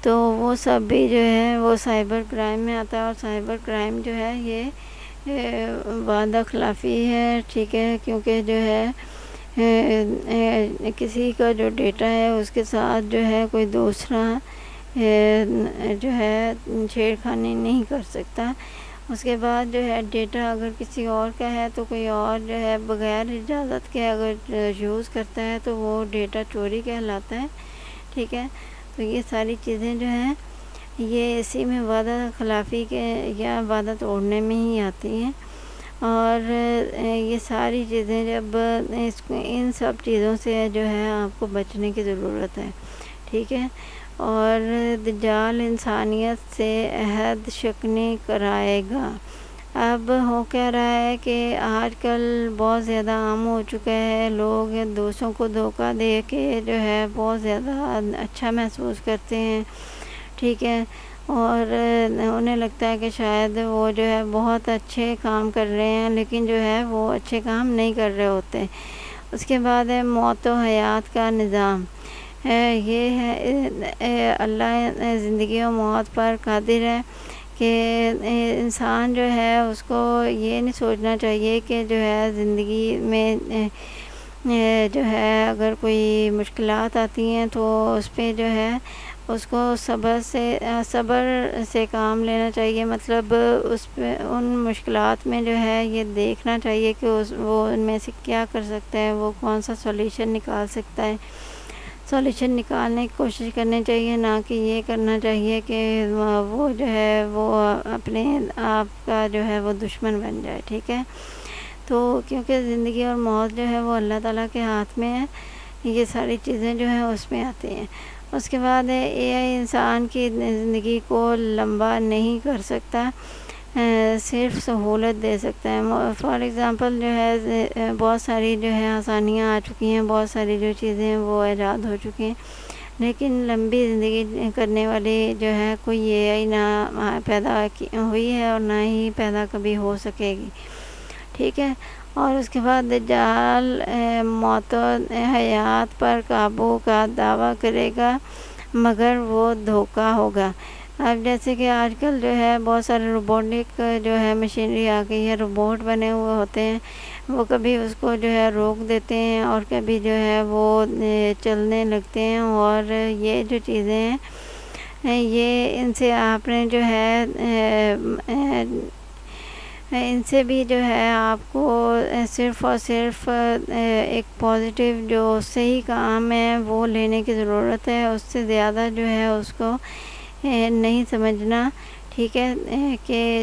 تو وہ سب بھی جو ہے وہ سائبر کرائم میں آتا ہے۔ اور سائبر کرائم جو ہے یہ وعدہ خلافی ہے، ٹھیک ہے، کیونکہ جو ہے کسی کا جو ڈیٹا ہے اس کے ساتھ جو ہے کوئی دوسرا جو ہے چھیڑ خانی نہیں کر سکتا۔ اس کے بعد جو ہے ڈیٹا اگر کسی اور کا ہے تو کوئی اور جو ہے بغیر اجازت کے اگر یوز کرتا ہے تو وہ ڈیٹا چوری کہلاتا ہے، ٹھیک ہے۔ تو یہ ساری چیزیں جو ہیں یہ اسی میں وعدہ خلافی کے یا وعدہ توڑنے میں ہی آتی ہیں۔ اور یہ ساری چیزیں جب ان سب چیزوں سے جو ہے آپ کو بچنے کی ضرورت ہے، ٹھیک ہے۔ اور دجال انسانیت سے عہد شکنی کرائے گا۔ اب ہو کیا رہا ہے کہ آج کل بہت زیادہ عام ہو چکا ہے، لوگ دوسروں کو دھوکہ دے کے جو ہے بہت زیادہ اچھا محسوس کرتے ہیں، ٹھیک ہے، اور انہیں لگتا ہے کہ شاید وہ جو ہے بہت اچھے کام کر رہے ہیں، لیکن جو ہے وہ اچھے کام نہیں کر رہے ہوتے۔ اس کے بعد ہے موت و حیات کا نظام، یہ ہے اللہ زندگی و موت پر قادر ہے کہ انسان جو ہے اس کو یہ نہیں سوچنا چاہیے کہ جو ہے زندگی میں جو ہے اگر کوئی مشکلات آتی ہیں تو اس پہ جو ہے اس کو صبر سے کام لینا چاہیے، مطلب اس پہ ان مشکلات میں جو ہے یہ دیکھنا چاہیے کہ وہ ان میں سے کیا کر سکتا ہے، وہ کون سا سولیوشن نکال سکتا ہے، سولیوشن نکالنے کی کوشش کرنی چاہیے، نہ کہ یہ کرنا چاہیے کہ وہ جو ہے وہ اپنے آپ کا جو ہے وہ دشمن بن جائے، ٹھیک ہے۔ تو کیونکہ زندگی اور موت جو ہے وہ اللہ تعالیٰ کے ہاتھ میں ہے، یہ ساری چیزیں جو ہیں اس میں آتی ہیں۔ اس کے بعد اے آئی انسان کی زندگی کو لمبا نہیں کر سکتا، صرف سہولت دے سکتا ہے۔ فار ایگزامپل جو ہے بہت ساری جو ہے آسانیاں آ چکی ہیں، بہت ساری جو چیزیں ہیں وہ ایجاد ہو چکی ہیں، لیکن لمبی زندگی کرنے والی جو ہے کوئی اے آئی نہ پیدا ہوئی ہے اور نہ ہی پیدا کبھی ہو سکے گی، ٹھیک ہے۔ اور اس کے بعد دجال موت و حیات پر قابو کا دعویٰ کرے گا مگر وہ دھوکہ ہوگا۔ اب جیسے کہ آج کل جو ہے بہت سارے روبوٹک جو ہے مشینری آ گئی ہے، روبوٹ بنے ہوئے ہوتے ہیں، وہ کبھی اس کو جو ہے روک دیتے ہیں اور کبھی جو ہے وہ چلنے لگتے ہیں، اور یہ جو چیزیں ہیں یہ ان سے آپ نے جو ہے ان سے بھی جو ہے آپ کو صرف اور صرف ایک پازیٹیو جو صحیح کام ہے وہ لینے کی ضرورت ہے، اس سے زیادہ جو ہے اس کو نہیں سمجھنا، ٹھیک ہے، کہ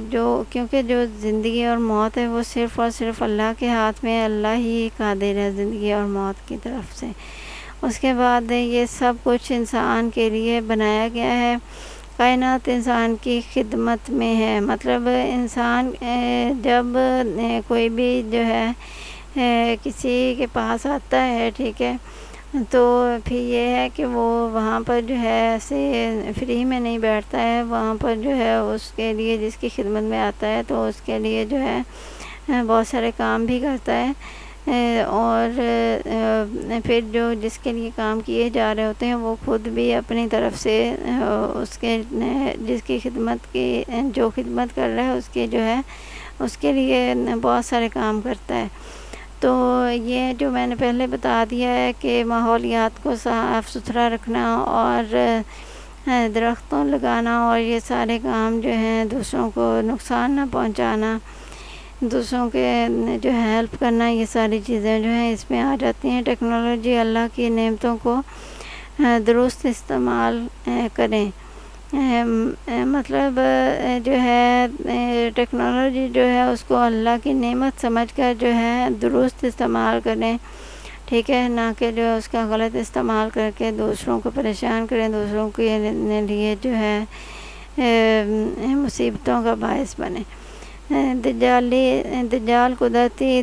کیونکہ جو زندگی اور موت ہے وہ صرف اور صرف اللہ کے ہاتھ میں، اللہ ہی قادر ہے زندگی اور موت کی طرف سے۔ اس کے بعد یہ سب کچھ انسان کے لیے بنایا گیا ہے، کائنات انسان کی خدمت میں ہے، مطلب انسان جب کوئی بھی جو ہے کسی کے پاس آتا ہے، ٹھیک ہے، تو پھر یہ ہے کہ وہ وہاں پر جو ہے ایسے فری میں نہیں بیٹھتا ہے، وہاں پر جو ہے اس کے لیے جس کی خدمت میں آتا ہے تو اس کے لیے جو ہے بہت سارے کام بھی کرتا ہے، اور پھر جو جس کے لیے کام کیے جا رہے ہوتے ہیں وہ خود بھی اپنی طرف سے اس کے جس کی خدمت کی جو خدمت کر رہا ہے اس کے جو ہے اس کے لیے بہت سارے کام کرتا ہے۔ تو یہ جو میں نے پہلے بتا دیا ہے کہ ماحولیات کو صاف ستھرا رکھنا اور درختوں لگانا اور یہ سارے کام جو ہیں دوسروں کو نقصان نہ پہنچانا، دوسروں کے جو ہے ہیلپ کرنا، یہ ساری چیزیں جو ہیں اس میں آ جاتی ہیں۔ ٹیکنالوجی اللہ کی نعمتوں کو درست استعمال کریں، مطلب جو ہے ٹیکنالوجی جو ہے اس کو اللہ کی نعمت سمجھ کر جو ہے درست استعمال کریں، ٹھیک ہے، نہ کہ جو اس کا غلط استعمال کر کے دوسروں کو پریشان کریں، دوسروں کے لیے جو ہے مصیبتوں کا باعث بنے۔ دجال قدرتی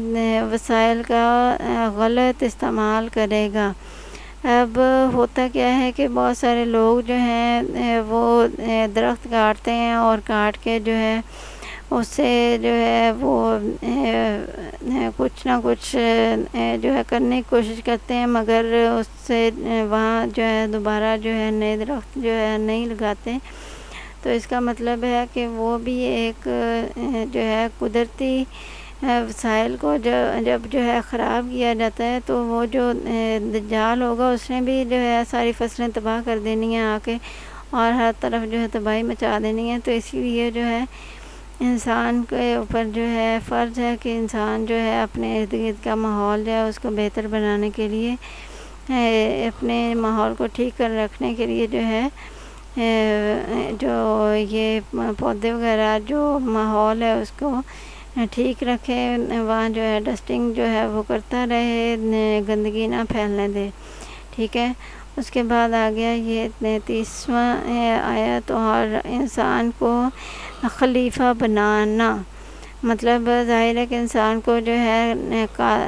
وسائل کا غلط استعمال کرے گا۔ اب ہوتا کیا ہے کہ بہت سارے لوگ جو ہیں وہ درخت کاٹتے ہیں اور کاٹ کے جو ہے اس سے جو ہے وہ کچھ نہ کچھ جو ہے کرنے کی کوشش کرتے ہیں، مگر اس سے وہاں جو ہے دوبارہ جو ہے نئے درخت جو ہے نہیں لگاتے، تو اس کا مطلب ہے کہ وہ بھی ایک جو ہے قدرتی وسائل کو جب جو ہے خراب کیا جاتا ہے تو وہ جو دجال ہوگا اس نے بھی جو ہے ساری فصلیں تباہ کر دینی ہیں آ کے، اور ہر طرف جو ہے تباہی مچا دینی ہے۔ تو اسی لیے جو ہے انسان کے اوپر جو ہے فرض ہے کہ انسان جو ہے اپنے ارد گرد کا ماحول جو ہے اس کو بہتر بنانے کے لیے، اپنے ماحول کو ٹھیک کر رکھنے کے لیے جو ہے جو یہ پودے وغیرہ جو ماحول ہے اس کو ٹھیک رکھے، وہاں جو ہے ڈسٹنگ جو ہے وہ کرتا رہے، گندگی نہ پھیلنے دے، ٹھیک ہے۔ اس کے بعد آ گیا یہ 33واں آیت، اور انسان کو خلیفہ بنانا، مطلب ظاہر ہے کہ انسان کو جو ہے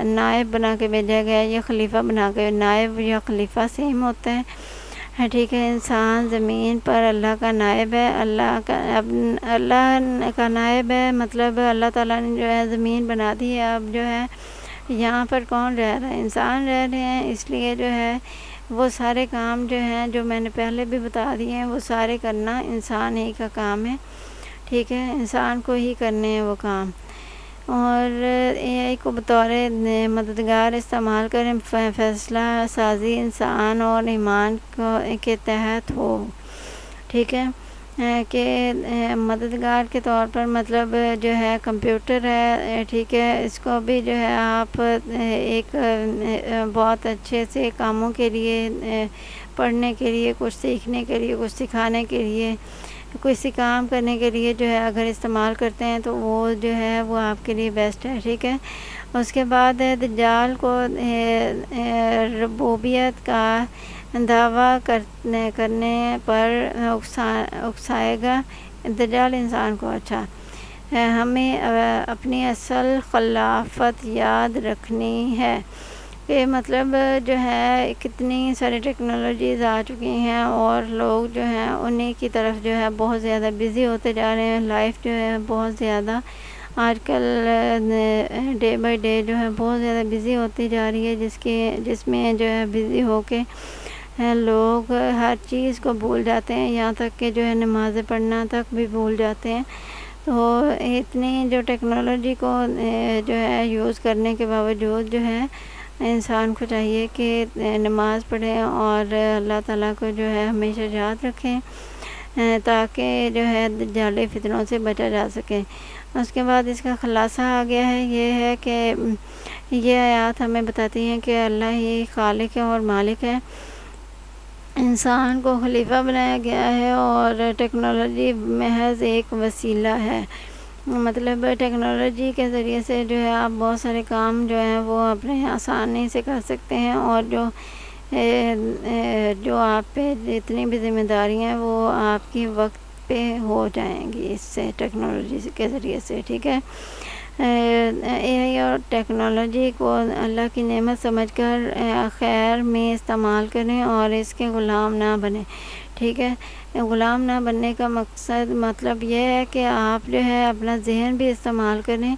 نائب بنا کے بھیجا گیا، یہ خلیفہ بنا کے، نائب یا خلیفہ سیم ہوتا ہے، ٹھیک ہے۔ انسان زمین پر اللہ کا نائب ہے، اللہ کا نائب ہے، مطلب اللہ تعالیٰ نے جو ہے زمین بنا دی ہے، اب جو ہے یہاں پر کون رہ رہا ہے؟ انسان رہ رہے ہیں، اس لیے جو ہے وہ سارے کام جو ہیں جو میں نے پہلے بھی بتا دیے ہیں وہ سارے کرنا انسان ہی کا کام ہے، ٹھیک ہے، انسان کو ہی کرنے ہیں وہ کام، اور اے آئی کو بطور مددگار استعمال کریں، فیصلہ سازی انسان اور ایمان کے تحت ہو، ٹھیک ہے، کہ مددگار کے طور پر مطلب جو ہے کمپیوٹر ہے، ٹھیک ہے، اس کو بھی جو ہے آپ ایک بہت اچھے سے کاموں کے لیے، پڑھنے کے لیے، کچھ سیکھنے کے لیے، کچھ سکھانے کے لیے، کسی کام کرنے کے لیے جو ہے اگر استعمال کرتے ہیں تو وہ جو ہے وہ آپ کے لیے بیسٹ ہے، ٹھیک ہے۔ اس کے بعد دجال کو ربوبیت کا دعویٰ کرنے پر اکسائے گا دجال انسان کو۔ اچھا، ہمیں اپنی اصل خلافت یاد رکھنی ہے، کہ مطلب جو ہے کتنی ساری ٹیکنالوجیز آ چکی ہیں اور لوگ جو ہیں انہیں کی طرف جو ہے بہت زیادہ بزی ہوتے جا رہے ہیں. لائف جو ہے بہت زیادہ آج کل ڈے بائی ڈے جو ہے بہت زیادہ بزی ہوتی جا رہی ہے، جس میں جو ہے بزی ہو کے لوگ ہر چیز کو بھول جاتے ہیں، یہاں تک کہ جو ہے نمازیں پڑھنا تک بھی بھول جاتے ہیں. تو اتنی جو ٹیکنالوجی کو جو ہے یوز کرنے کے باوجود جو ہے انسان کو چاہیے کہ نماز پڑھیں اور اللہ تعالیٰ کو جو ہے ہمیشہ یاد رکھیں تاکہ جو ہے جعلی فتنوں سے بچا جا سکے. اس کے بعد اس کا خلاصہ آ گیا ہے، یہ ہے کہ یہ آیات ہمیں بتاتی ہیں کہ اللہ ہی خالق ہے اور مالک ہے، انسان کو خلیفہ بنایا گیا ہے اور ٹیکنالوجی محض ایک وسیلہ ہے. مطلب ٹیکنالوجی کے ذریعے سے جو ہے آپ بہت سارے کام جو ہیں وہ اپنے آسانی سے کر سکتے ہیں، اور جو آپ پہ جتنی بھی ذمہ داریاں ہیں وہ آپ کی وقت پہ ہو جائیں گی اس سے، ٹیکنالوجی کے ذریعے سے. ٹھیک ہے، اے آئی اور ٹیکنالوجی کو اللہ کی نعمت سمجھ کر خیر میں استعمال کریں اور اس کے غلام نہ بنیں. ٹھیک ہے، غلام نہ بننے کا مطلب یہ ہے کہ آپ جو ہے اپنا ذہن بھی استعمال کریں.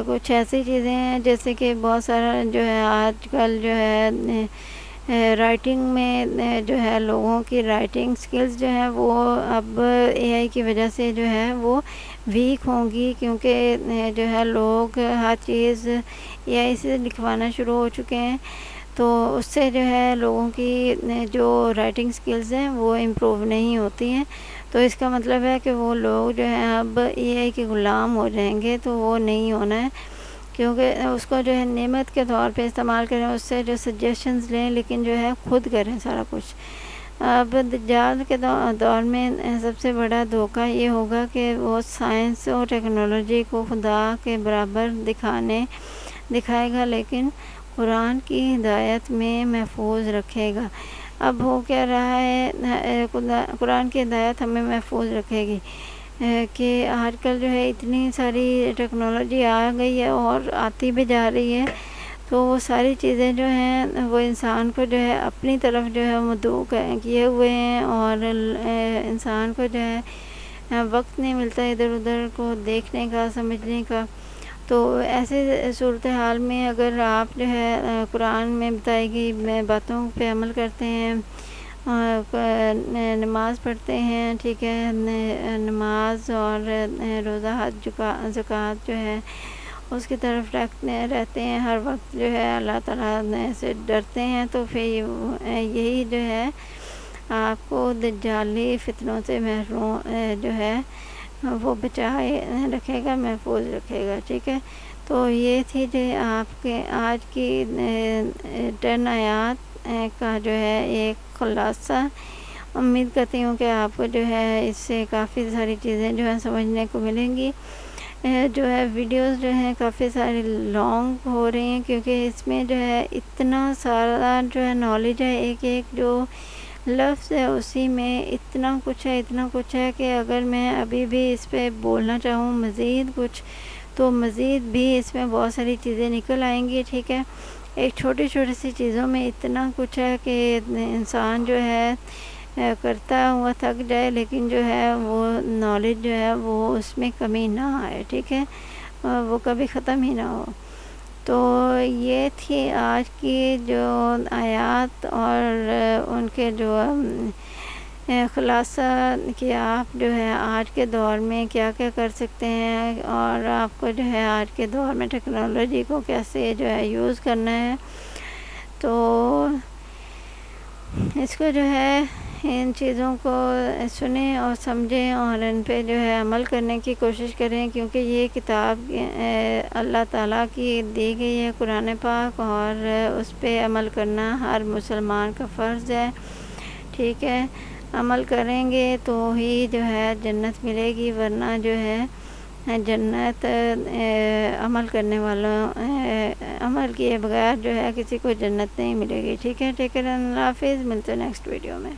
کچھ ایسی چیزیں ہیں جیسے کہ بہت سارا جو ہے آج کل جو ہے رائٹنگ میں جو ہے لوگوں کی رائٹنگ سکلز جو ہیں وہ اب اے آئی کی وجہ سے جو ہے وہ ویک ہوں گی، کیونکہ جو ہے لوگ ہر چیز اے آئی سے لکھوانا شروع ہو چکے ہیں. تو اس سے جو ہے لوگوں کی جو رائٹنگ سکلز ہیں وہ امپروو نہیں ہوتی ہیں. تو اس کا مطلب ہے کہ وہ لوگ جو ہیں اب اے آئی کے غلام ہو جائیں گے، تو وہ نہیں ہونا ہے، کیونکہ اس کو جو ہے نعمت کے طور پہ استعمال کریں، اس سے جو سجیشنز لیں، لیکن جو ہے خود کریں سارا کچھ. اب دجال کے دور میں سب سے بڑا دھوکہ یہ ہوگا کہ وہ سائنس اور ٹیکنالوجی کو خدا کے برابر دکھائے گا، لیکن قرآن کی ہدایت میں محفوظ رکھے گا. اب ہو کیا رہا ہے، قرآن کی ہدایت ہمیں محفوظ رکھے گی کہ آج کل جو ہے اتنی ساری ٹیکنالوجی آ گئی ہے اور آتی بھی جا رہی ہے، تو وہ ساری چیزیں جو ہیں وہ انسان کو جو ہے اپنی طرف جو ہے مدعو کیے ہوئے ہیں، اور انسان کو جو ہے وقت نہیں ملتا ادھر ادھر کو دیکھنے کا، سمجھنے کا. تو ایسے صورتحال میں اگر آپ جو ہے قرآن میں بتائی گئی باتوں پہ عمل کرتے ہیں، نماز پڑھتے ہیں، ٹھیک ہے، نماز اور روزہ حج زکوٰۃ جو ہے اس کی طرف رہتے ہیں، ہر وقت جو ہے اللہ تعالیٰ سے ڈرتے ہیں، تو پھر یہی جو ہے آپ کو دجالی فتنوں سے محروم جو ہے وہ بچائے رکھے گا، محفوظ رکھے گا. ٹھیک ہے، تو یہ تھی جو آپ کے آج کی 10 آیات کا جو ہے ایک خلاصہ. امید کرتی ہوں کہ آپ کو جو ہے اس سے کافی ساری چیزیں جو ہے سمجھنے کو ملیں گی. جو ہے ویڈیوز جو ہیں کافی ساری لانگ ہو رہی ہیں، کیونکہ اس میں جو ہے اتنا سارا جو ہے نالج ہے، ایک جو لفظ ہے اسی میں اتنا کچھ ہے کہ اگر میں ابھی بھی اس پہ بولنا چاہوں مزید کچھ، تو مزید بھی اس میں بہت ساری چیزیں نکل آئیں گی. ٹھیک ہے، ایک چھوٹی سی چیزوں میں اتنا کچھ ہے کہ انسان جو ہے کرتا ہوا تھک جائے، لیکن جو ہے وہ نالج جو ہے وہ اس میں کمی نہ آئے. ٹھیک ہے، وہ کبھی ختم ہی نہ ہو. تو یہ تھی آج کی جو آیات اور ان کے جو خلاصہ کہ آپ جو ہے آج کے دور میں کیا کر سکتے ہیں، اور آپ کو جو ہے آج کے دور میں ٹیکنالوجی کو کیسے جو ہے یوز کرنا ہے. تو اس کو جو ہے ان چیزوں کو سنیں اور سمجھیں اور ان پہ جو ہے عمل کرنے کی کوشش کریں، کیونکہ یہ کتاب اللہ تعالیٰ کی دی گئی ہے، قرآن پاک، اور اس پہ عمل کرنا ہر مسلمان کا فرض ہے. ٹھیک ہے، عمل کریں گے تو ہی جو ہے جنت ملے گی، ورنہ جو ہے جنت عمل کرنے والوں عمل کیے بغیر جو ہے کسی کو جنت نہیں ملے گی. ٹھیک ہے، ٹیک کیئر، اللہ حافظ، ملتے ہیں نیکسٹ ویڈیو میں.